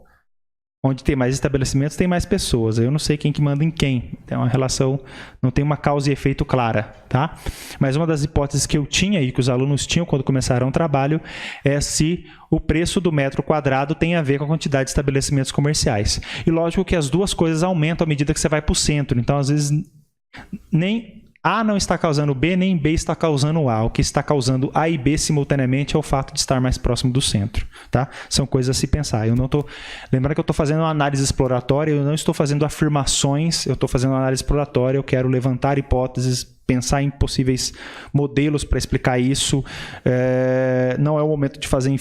onde tem mais estabelecimentos tem mais pessoas. Eu não sei quem que manda em quem. É uma relação, não tem uma causa e efeito clara, tá? Mas uma das hipóteses que eu tinha e que os alunos tinham quando começaram o trabalho é se o preço do metro quadrado tem a ver com a quantidade de estabelecimentos comerciais. E lógico que as duas coisas aumentam à medida que você vai para o centro. Então, às vezes, nem A não está causando B, nem B está causando A. O que está causando A e B simultaneamente é o fato de estar mais próximo do centro, tá? São coisas a se pensar. Eu não tô... Lembrando que eu estou fazendo uma análise exploratória, eu não estou fazendo afirmações, eu estou fazendo uma análise exploratória, eu quero levantar hipóteses, pensar em possíveis modelos para explicar isso. Não é o momento de fazer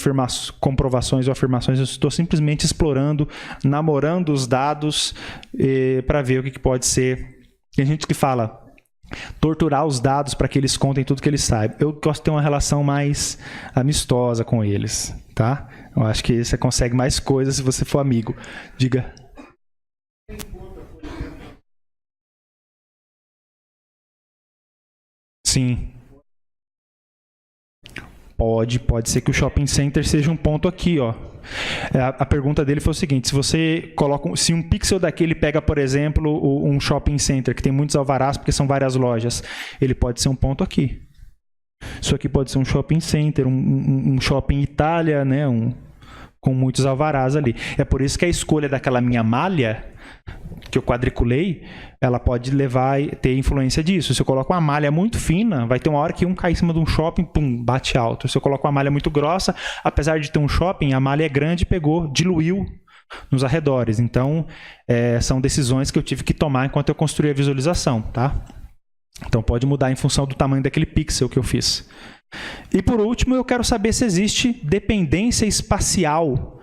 comprovações ou afirmações, eu estou simplesmente explorando, namorando os dados para ver o que pode ser. Tem gente que fala torturar os dados para que eles contem tudo que eles sabem. Eu gosto de ter uma relação mais amistosa com eles, tá? Eu acho que você consegue mais coisas se você for amigo. Diga. Sim. Pode ser que o shopping center seja um ponto aqui, ó. A pergunta dele foi o seguinte: se você coloca, se um pixel daquele pega, por exemplo, um shopping center que tem muitos alvarás porque são várias lojas, ele pode ser um ponto aqui. Isso aqui pode ser um shopping center, um shopping Itália, né? Com muitos alvarás ali. É por isso que a escolha daquela minha malha que eu quadriculei, ela pode ter influência disso. Se eu coloco uma malha muito fina, vai ter uma hora que um cai em cima de um shopping, pum, bate alto. Se eu coloco uma malha muito grossa, apesar de ter um shopping, a malha é grande, diluiu nos arredores. Então, são decisões que eu tive que tomar enquanto eu construí a visualização, tá? Então, pode mudar em função do tamanho daquele pixel que eu fiz. E, por último, eu quero saber se existe dependência espacial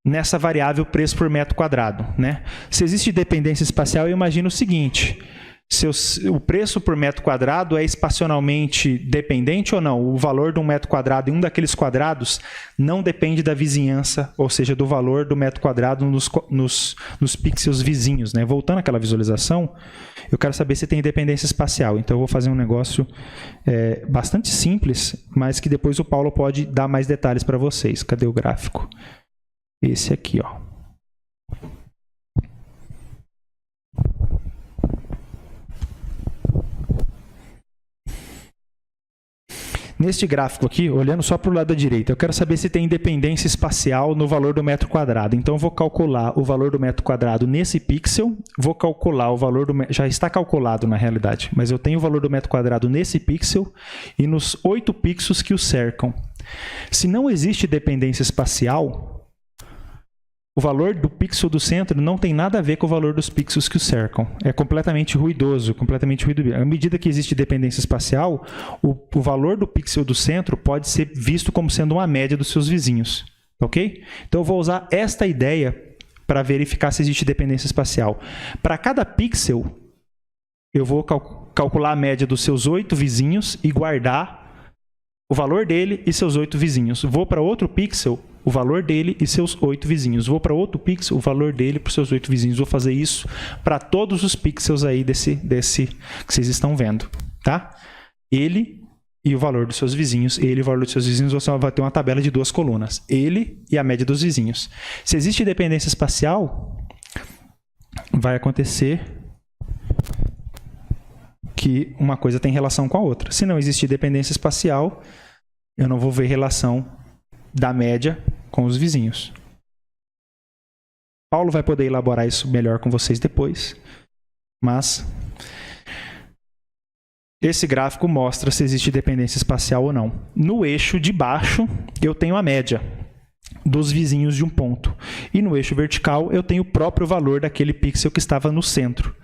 nessa variável preço por metro quadrado, né? Se existe dependência espacial, eu imagino o seguinte: se o preço por metro quadrado é espacionalmente dependente ou não. O valor de um metro quadrado em um daqueles quadrados não depende da vizinhança, ou seja, do valor do metro quadrado nos pixels vizinhos, né? Voltando àquela visualização, eu quero saber se tem dependência espacial. Então, eu vou fazer um negócio bastante simples, mas que depois o Paulo pode dar mais detalhes para vocês. Cadê o gráfico? Esse aqui, ó. Neste gráfico aqui, olhando só para o lado da direita, eu quero saber se tem dependência espacial no valor do metro quadrado. Então, eu vou calcular o valor do metro quadrado nesse pixel, vou calcular o valor já está calculado na realidade, mas eu tenho o valor do metro quadrado nesse pixel e nos 8 pixels que o cercam. Se não existe dependência espacial, o valor do pixel do centro não tem nada a ver com o valor dos pixels que o cercam. É completamente ruidoso, completamente ruidoso. À medida que existe dependência espacial, o valor do pixel do centro pode ser visto como sendo uma média dos seus vizinhos. Ok? Então, eu vou usar esta ideia para verificar se existe dependência espacial. Para cada pixel, eu vou calcular a média dos seus 8 vizinhos e guardar o valor dele e seus 8 vizinhos. Vou para outro pixel, o valor dele e seus 8 vizinhos. Vou para outro pixel, o valor dele para os seus 8 vizinhos. Vou fazer isso para todos os pixels aí desse que vocês estão vendo, tá? Ele e o valor dos seus vizinhos. Ele e o valor dos seus vizinhos, você vai ter uma tabela de 2 colunas. Ele e a média dos vizinhos. Se existe dependência espacial, vai acontecer que uma coisa tem relação com a outra. Se não existir dependência espacial, eu não vou ver relação da média com os vizinhos. Paulo vai poder elaborar isso melhor com vocês depois, mas esse gráfico mostra se existe dependência espacial ou não. No eixo de baixo, eu tenho a média. dos vizinhos de um ponto. E no eixo vertical eu tenho o próprio valor daquele pixel que estava no centro.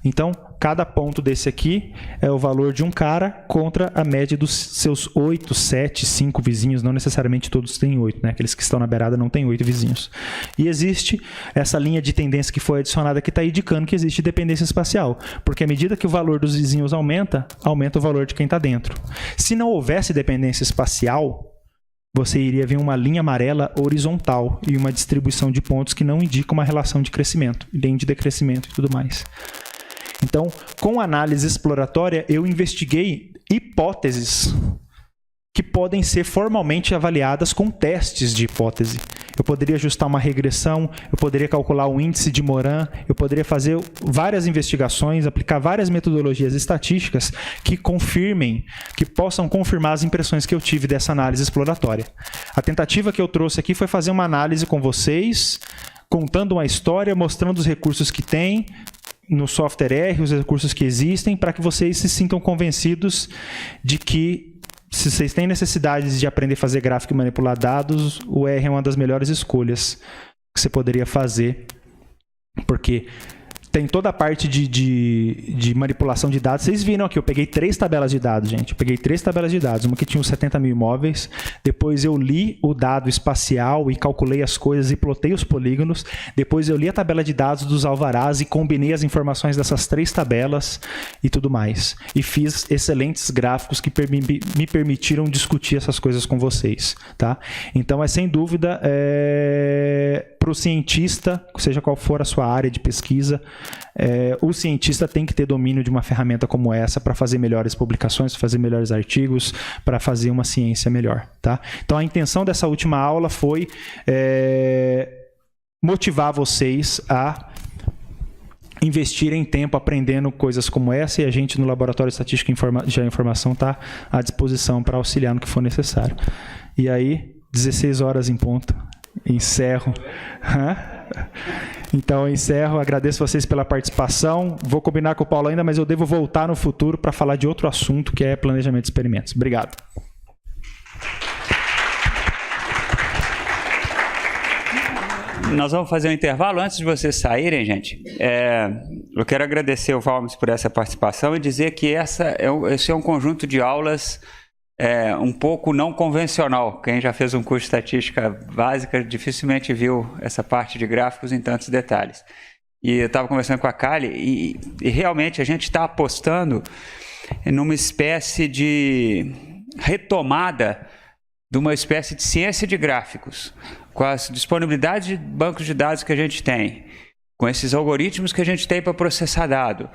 Então, cada ponto desse aqui é o valor de um cara contra a média dos seus 8, 7, 5 vizinhos. Não necessariamente todos têm 8, né? Aqueles que estão na beirada não têm 8 vizinhos. E existe essa linha de tendência que foi adicionada que está indicando que existe dependência espacial. Porque à medida que o valor dos vizinhos aumenta, aumenta o valor de quem está dentro. Se não houvesse dependência espacial, você iria ver uma linha amarela horizontal e uma distribuição de pontos que não indica uma relação de crescimento, nem de decrescimento e tudo mais. Então, com análise exploratória, eu investiguei hipóteses que podem ser formalmente avaliadas com testes de hipótese. Eu poderia ajustar uma regressão, eu poderia calcular o índice de Moran, eu poderia fazer várias investigações, aplicar várias metodologias estatísticas que confirmem, que possam confirmar as impressões que eu tive dessa análise exploratória. A tentativa que eu trouxe aqui foi fazer uma análise com vocês, contando uma história, mostrando os recursos que tem no software R, os recursos que existem, para que vocês se sintam convencidos de que, se vocês têm necessidade de aprender a fazer gráfico e manipular dados, o R é uma das melhores escolhas que você poderia fazer, porque tem toda a parte de manipulação de dados. Vocês viram aqui, eu peguei 3 tabelas de dados, gente. Eu peguei 3 tabelas de dados, uma que tinha os 70 mil imóveis, depois eu li o dado espacial e calculei as coisas e plotei os polígonos, depois eu li a tabela de dados dos alvarás e combinei as informações dessas 3 tabelas e tudo mais. E fiz excelentes gráficos que me permitiram discutir essas coisas com vocês. Tá? Então, sem dúvida, para o cientista, seja qual for a sua área de pesquisa, o cientista tem que ter domínio de uma ferramenta como essa para fazer melhores publicações, fazer melhores artigos, para fazer uma ciência melhor. Tá? Então, a intenção dessa última aula foi motivar vocês a investirem tempo aprendendo coisas como essa, e a gente no Laboratório de Estatística de Informação está à disposição para auxiliar no que for necessário. E aí, 16 horas em ponto. Encerro. Então, encerro. Agradeço vocês pela participação. Vou combinar com o Paulo ainda, mas eu devo voltar no futuro para falar de outro assunto, que é planejamento de experimentos. Obrigado. Nós vamos fazer um intervalo. Antes de vocês saírem, gente, eu quero agradecer o Valmes por essa participação e dizer que esse é um conjunto de aulas um pouco não convencional. Quem já fez um curso de estatística básica dificilmente viu essa parte de gráficos em tantos detalhes. E eu estava conversando com a Kali e realmente a gente está apostando numa espécie de retomada de uma espécie de ciência de gráficos, com as disponibilidades de bancos de dados que a gente tem, com esses algoritmos que a gente tem para processar dado.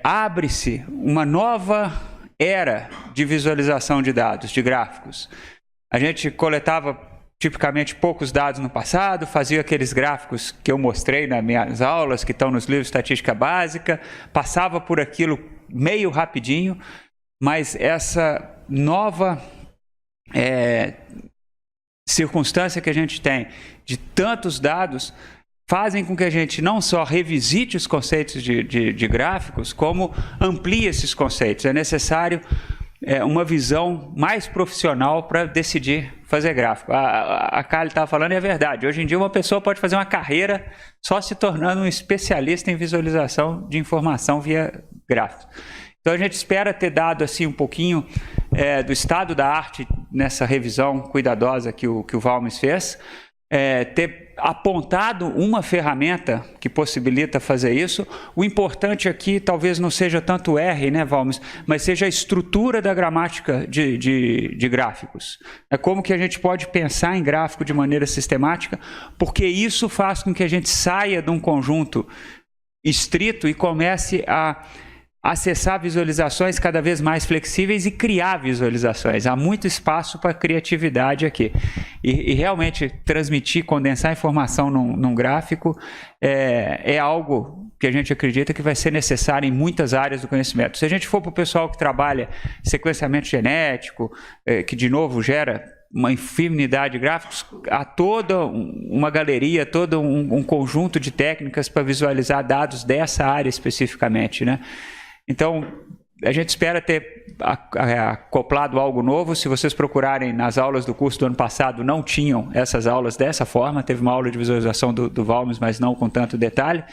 Abre-se uma nova era de visualização de dados, de gráficos. A gente coletava tipicamente poucos dados no passado, fazia aqueles gráficos que eu mostrei nas minhas aulas, que estão nos livros de estatística básica, passava por aquilo meio rapidinho, mas essa nova circunstância que a gente tem de tantos dados fazem com que a gente não só revisite os conceitos de gráficos, como amplie esses conceitos. É necessário uma visão mais profissional para decidir fazer gráfico. A Kali estava falando e é verdade. Hoje em dia uma pessoa pode fazer uma carreira só se tornando um especialista em visualização de informação via gráficos. Então a gente espera ter dado assim um pouquinho do estado da arte nessa revisão cuidadosa que o Valmes fez, ter apontado uma ferramenta que possibilita fazer isso. O importante aqui talvez não seja tanto o R, né, Valmes, mas seja a estrutura da gramática de gráficos. É como que a gente pode pensar em gráfico de maneira sistemática, porque isso faz com que a gente saia de um conjunto estrito e comece a acessar visualizações cada vez mais flexíveis e criar visualizações. Há muito espaço para criatividade aqui. E realmente transmitir, condensar informação num gráfico é algo que a gente acredita que vai ser necessário em muitas áreas do conhecimento. Se a gente for para o pessoal que trabalha sequenciamento genético, que de novo gera uma infinidade de gráficos, há toda uma galeria, todo um conjunto de técnicas para visualizar dados dessa área especificamente, né? Então, a gente espera ter acoplado algo novo. Se vocês procurarem nas aulas do curso do ano passado, não tinham essas aulas dessa forma. Teve uma aula de visualização do Valmes, mas não com tanto detalhe.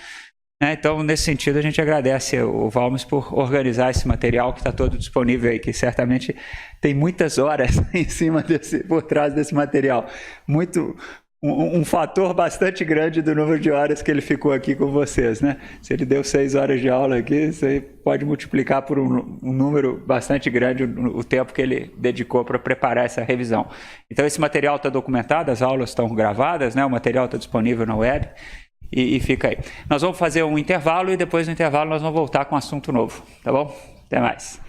Então, nesse sentido, a gente agradece o Valmes por organizar esse material que está todo disponível aí, que certamente tem muitas horas em cima por trás desse material. Um fator bastante grande do número de horas que ele ficou aqui com vocês, né? Se ele deu 6 horas de aula aqui, você pode multiplicar por um número bastante grande o tempo que ele dedicou para preparar essa revisão. Então, esse material está documentado, as aulas estão gravadas, né? O material está disponível na web. E fica aí. Nós vamos fazer um intervalo e depois do intervalo nós vamos voltar com um assunto novo, tá bom? Até mais.